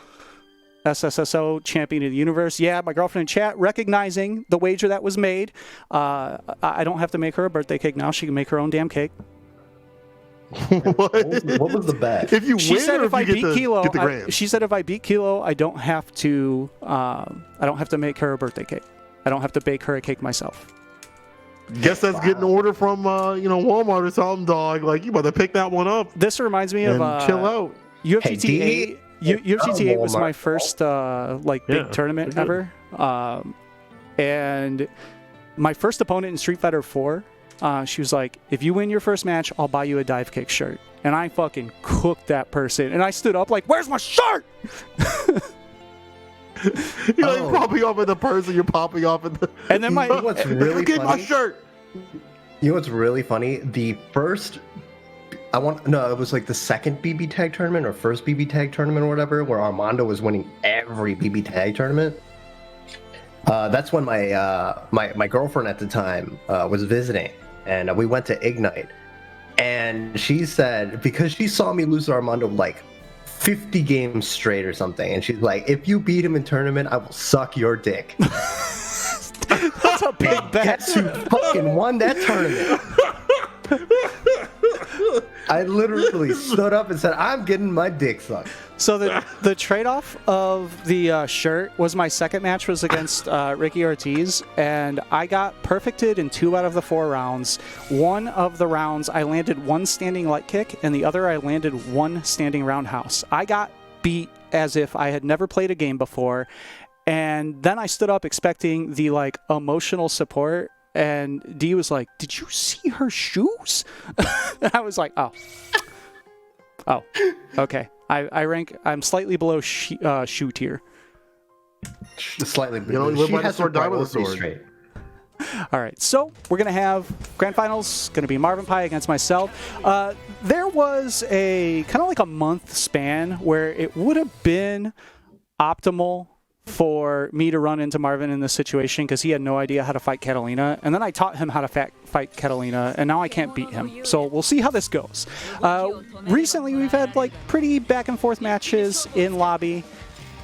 SSSO champion of the universe. Yeah, my girlfriend in chat recognizing the wager that was made. I don't have to make her a birthday cake now. She can make her own damn cake. What was the bet? If you She win, said or if I beat Kilo, get the grand. she said if I beat Kilo, I don't have to make her a birthday cake. I don't have to bake her a cake myself. Guess that's getting an order from Walmart or something, dog. Like you better pick that one up. This reminds me and of chill out. UFC 8. UFC 8 was my first big tournament good. ever, and my first opponent in Street Fighter 4. She was like, if you win your first match, I'll buy you a dive kick shirt. And I fucking cooked that person. And I stood up like, where's my shirt? You're popping off at the person, you're popping off at the... And then what's really Get my funny? shirt! You know what's really funny? The first... it was like the second BB Tag tournament or first BB Tag tournament or whatever, where Armando was winning every BB Tag tournament. That's when my girlfriend at the time was visiting, and we went to Ignite. And she said, because she saw me lose to Armando like 50 games straight or something, and she's like, if you beat him in tournament, I will suck your dick. that's a big bet. Guess who fucking won that tournament? I literally stood up and said, I'm getting my dick sucked. So the trade-off of the shirt was my second match was against Ricky Ortiz, and I got perfected in 2 out of the 4 rounds. One of the rounds, I landed 1 standing light kick, and the other I landed 1 standing roundhouse. I got beat as if I had never played a game before, and then I stood up expecting the emotional support, and Dee was like, did you see her shoes? And I was like, oh, okay. I'm slightly below shoe tier. Slightly. You don't live by the sword, die with a sword. Straight. All right, so we're going to have grand finals, going to be Marvin Pie against myself. There was a kind of like a month span where it would have been optimal for me to run into Marvin in this situation because he had no idea how to fight Catalina, and then I taught him how to fight Catalina, and now I can't beat him. So we'll see how this goes. Recently, we've had pretty back and forth matches in lobby,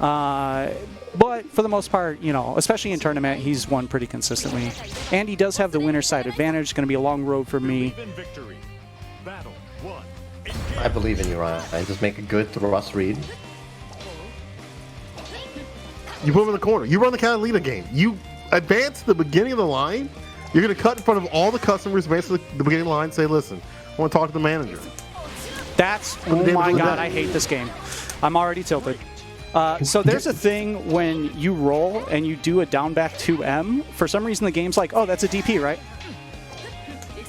but for the most part, especially in tournament, he's won pretty consistently, and he does have the winner's side advantage. It's going to be a long road for me. I believe in you, Ryan. Just make a good thrust read. You put him in the corner. You run the Catalina game. You advance to the beginning of the line. You're going to cut in front of all the customers, advance to the beginning of the line, and say, listen, I want to talk to the manager. Oh my god, I hate this game. I'm already tilted. So there's a thing when you roll and you do a down back 2M. For some reason, the game's like, oh, that's a DP, right?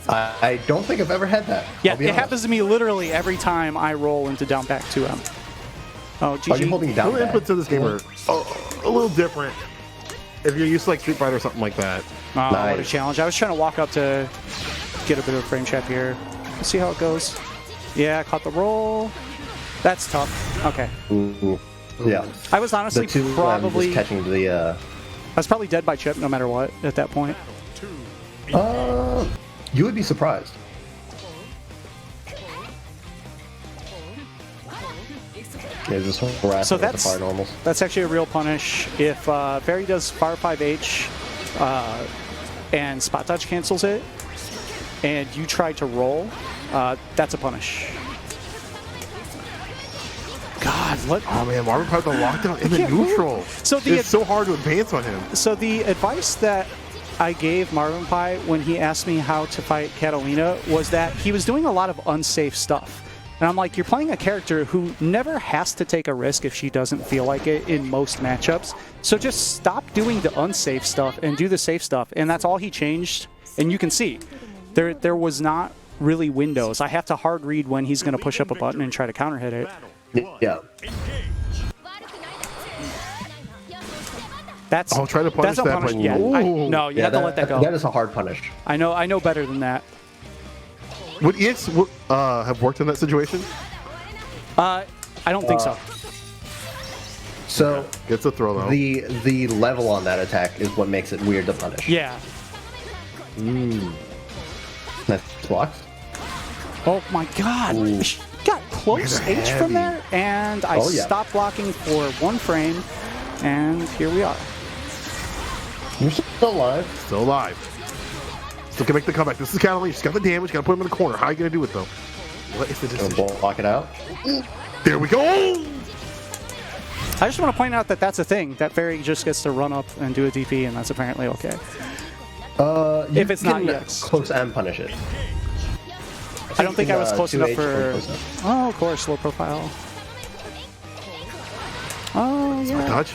I don't think I've ever had that. Yeah, it happens to me literally every time I roll into down back 2M. Oh, GG. Are you holding down Little inputs to this game are a little different if you're used to Street Fighter or something like that. Oh, nice. What a challenge. I was trying to walk up to get a bit of a frame check here. Let's see how it goes. Yeah, caught the roll. That's tough. Okay. Ooh. Yeah. I was honestly probably catching the. I was probably dead by chip no matter what at that point. You would be surprised. Yeah, just so that's actually a real punish. If Barry does fire 5H and spot dodge cancels it, and you try to roll, that's a punish. God, what? Oh man, Marvin Pie the lockdown in the neutral. So it's so hard to advance on him. So the advice that I gave Marvin Pie when he asked me how to fight Catalina was that he was doing a lot of unsafe stuff. And I'm like, you're playing a character who never has to take a risk if she doesn't feel like it in most matchups. So just stop doing the unsafe stuff and do the safe stuff. And that's all he changed. And you can see, there was not really windows. I have to hard read when he's going to push up a button and try to counter hit it. Yeah. That's I'll try to punish that's that, unpunished but yet. No, you have to let that go. That is a hard punish. I know better than that. Would EX have worked in that situation? I don't think so. So Gets a throw though. the level on that attack is what makes it weird to punish. Yeah. That's blocks. Oh my God. She got close Look at H the from heavy. there, and I Oh, yeah. stopped blocking for 1 frame, and here we are. You're still alive. Still alive. Still can make the comeback. This is Catalina. She's got the damage. Got to put him in the corner. How are you going to do it, though? What is the Gonna decision? block it out. There we go. I just want to point out that that's a thing. That fairy just gets to run up and do a DP, and that's apparently okay. If it's not can EX. close and punish it. I don't think I was close enough 2H for... close up. Oh, of course, low profile. Oh, yeah. Touch.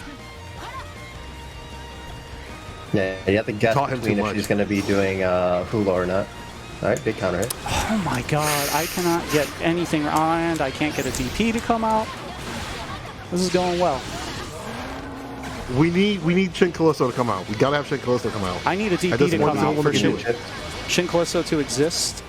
Yeah, you have to guess Taught him between too if much. she's gonna be doing hula or not. All right, big counter hit. Oh my God, I cannot get anything and I can't get a DP to come out. This is going well. We need Shin Callisto to come out. We gotta have Shin Callisto come out. I need a At DP this to point, come the out only for one that can Shin, do it. Shin Callisto to exist.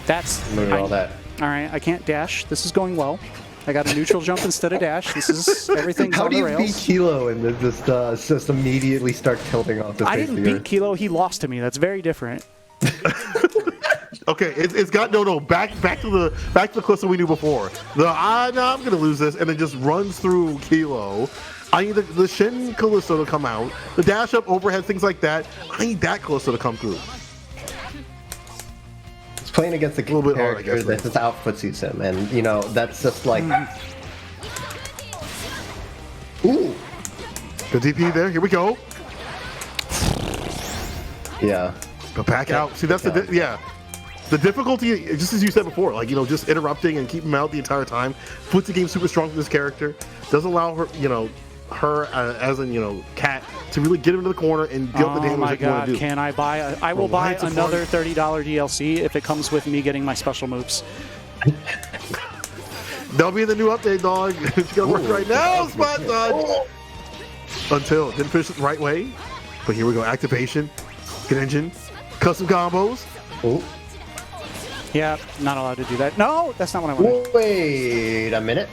That's... Look at all that. All right, I can't dash. This is going well. I got a neutral jump instead of dash. This is... Everything's How on do the you beat rails. Kilo and just immediately start tilting off the I face didn't of the beat Kilo. He lost to me. That's very different. Okay, it's got back to the Callisto we knew before. No, I'm gonna lose this, and it just runs through Kilo. I need the Shin Callisto to come out. The dash up, overhead, things like that. I need that Callisto to come through. It's playing against a little bit hard, I character guess, that just out footsies him, and you know that's just like. Ooh. The DP there. Here we go. Yeah. Go back out. See, that's the difficulty, just as you said before, like, just interrupting and keeping him out the entire time. Puts the game super strong for this character. Doesn't allow her, her as in, Cat, to really get him to the corner and deal the Oh damage my that you want God, to do. can I buy... I will buy Alliance of another $30 DLC if it comes with me getting my special moves. They'll be in the new update, dog. It's gonna work right now, spot dodge. Until it didn't finish it the right way. But here we go. Activation, get engine, custom combos. Ooh. Yeah, not allowed to do that. No, that's not what I wanted. Wait a minute.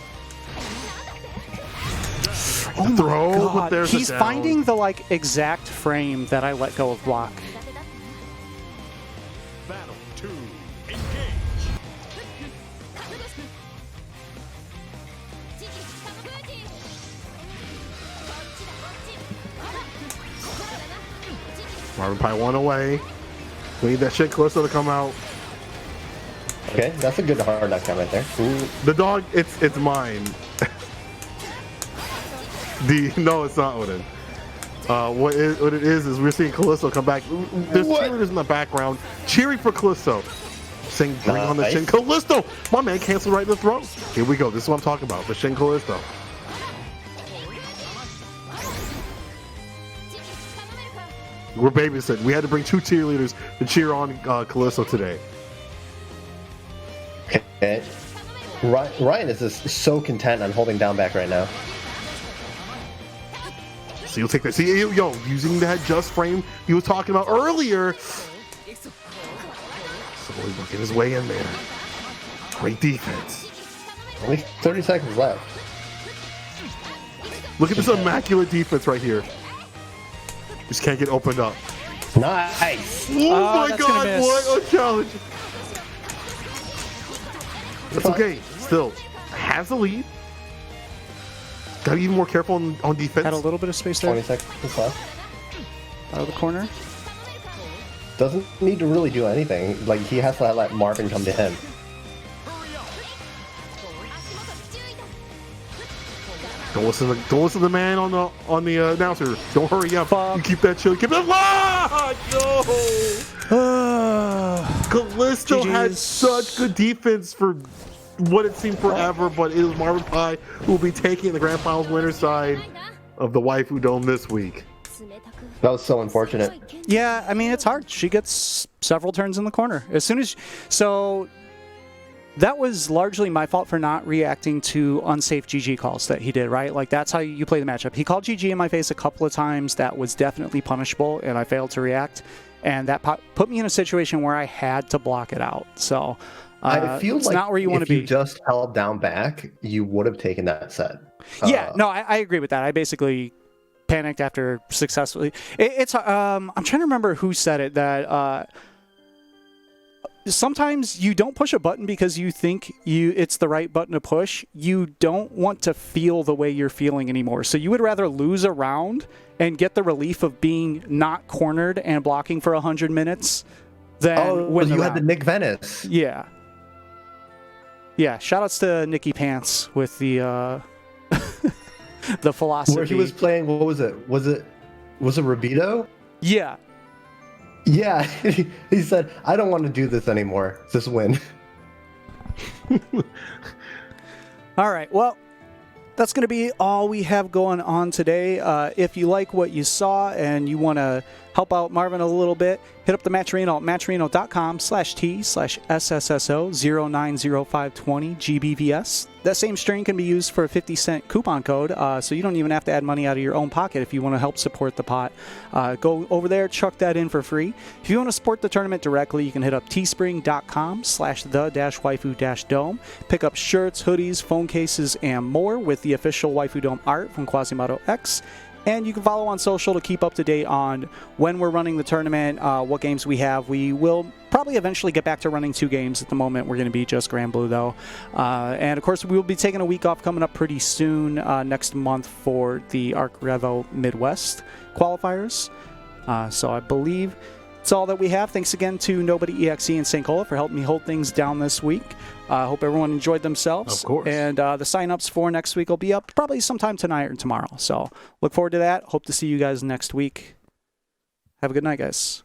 Oh my Throw, but God. there's a He's down. finding the exact frame that I let go of block. Battle 2. Engage. Marvin Pie 1 away. We need that shit Callisto to come out. Okay, that's a good hard knockdown right there. Ooh. The dog, it's mine. No, it's not Odin. What it is we're seeing Callisto come back. There's What? cheerleaders in the background cheering for Callisto. Saying, bring on the Nice. Shin Callisto. My man canceled right in the throat. Here we go. This is what I'm talking about. The Shin Callisto. We're babysitting. We had to bring 2 cheerleaders to cheer on Callisto today. Okay. Ryan is just so content on holding down back right now. So you'll take that. See, yo, using that just frame he was talking about earlier. So he's working his way in there. Great defense. Only 30 seconds left. Look at this immaculate defense right here. Just can't get opened up. Nice. Oh my that's gonna God, miss. what a challenge. That's okay. Still, has the lead. Gotta be even more careful on defense. Had a little bit of space there 20 seconds left. out of the corner. Doesn't need to really do anything. Like, he has to let Marvin come to him. Don't listen to the man on the announcer. Don't hurry up. Fuck. You keep that chill. Keep that lock. No. Callisto had GG's. such good defense for what it seemed forever, but it was Marvin Pye who will be taking the Grand Finals winner side of the Waifu Dome this week. That was so unfortunate. Yeah, I mean, it's hard. She gets several turns in the corner. So that was largely my fault for not reacting to unsafe GG calls that he did, right? Like, that's how you play the matchup. He called GG in my face a couple of times. That was definitely punishable, and I failed to react. And that put me in a situation where I had to block it out. So I feel it's like not where you want to be. If you just held down back, you would have taken that set. Yeah, no, I agree with that. I basically panicked after successfully. I'm trying to remember who said it, that sometimes you don't push a button because you think it's the right button to push. You don't want to feel the way you're feeling anymore. So you would rather lose a round and get the relief of being not cornered and blocking for 100 minutes than win the you round. had the Nick Venice. Yeah. Yeah, shout-outs to Nikki Pants with the the philosophy. Where he was playing, what was it? Was it Rabito? Yeah. Yeah, he said, I don't want to do this anymore. Just win. All right, well, that's going to be all we have going on today. If you like what you saw and you want to help out Marvin a little bit, hit up the Matcherino at matcherino.com/T/SSSO090520 GBVS. That same string can be used for a 50-cent coupon code, so you don't even have to add money out of your own pocket if you want to help support the pot. Go over there, chuck that in for free. If you want to support the tournament directly, you can hit up teespring.com/the-waifu-dome. Pick up shirts, hoodies, phone cases, and more with the official Waifu Dome art from Quasimodo X. And you can follow on social to keep up to date on when we're running the tournament, what games we have. We will probably eventually get back to running 2 games. At the moment, we're going to be just Granblue, though. And, of course, we will be taking a week off coming up pretty soon next month for the Arc Revo Midwest qualifiers. So I believe that's all that we have. Thanks again to Nobody EXE and St. Cola for helping me hold things down this week. I hope everyone enjoyed themselves. Of course. And the sign-ups for next week will be up probably sometime tonight or tomorrow. So look forward to that. Hope to see you guys next week. Have a good night, guys.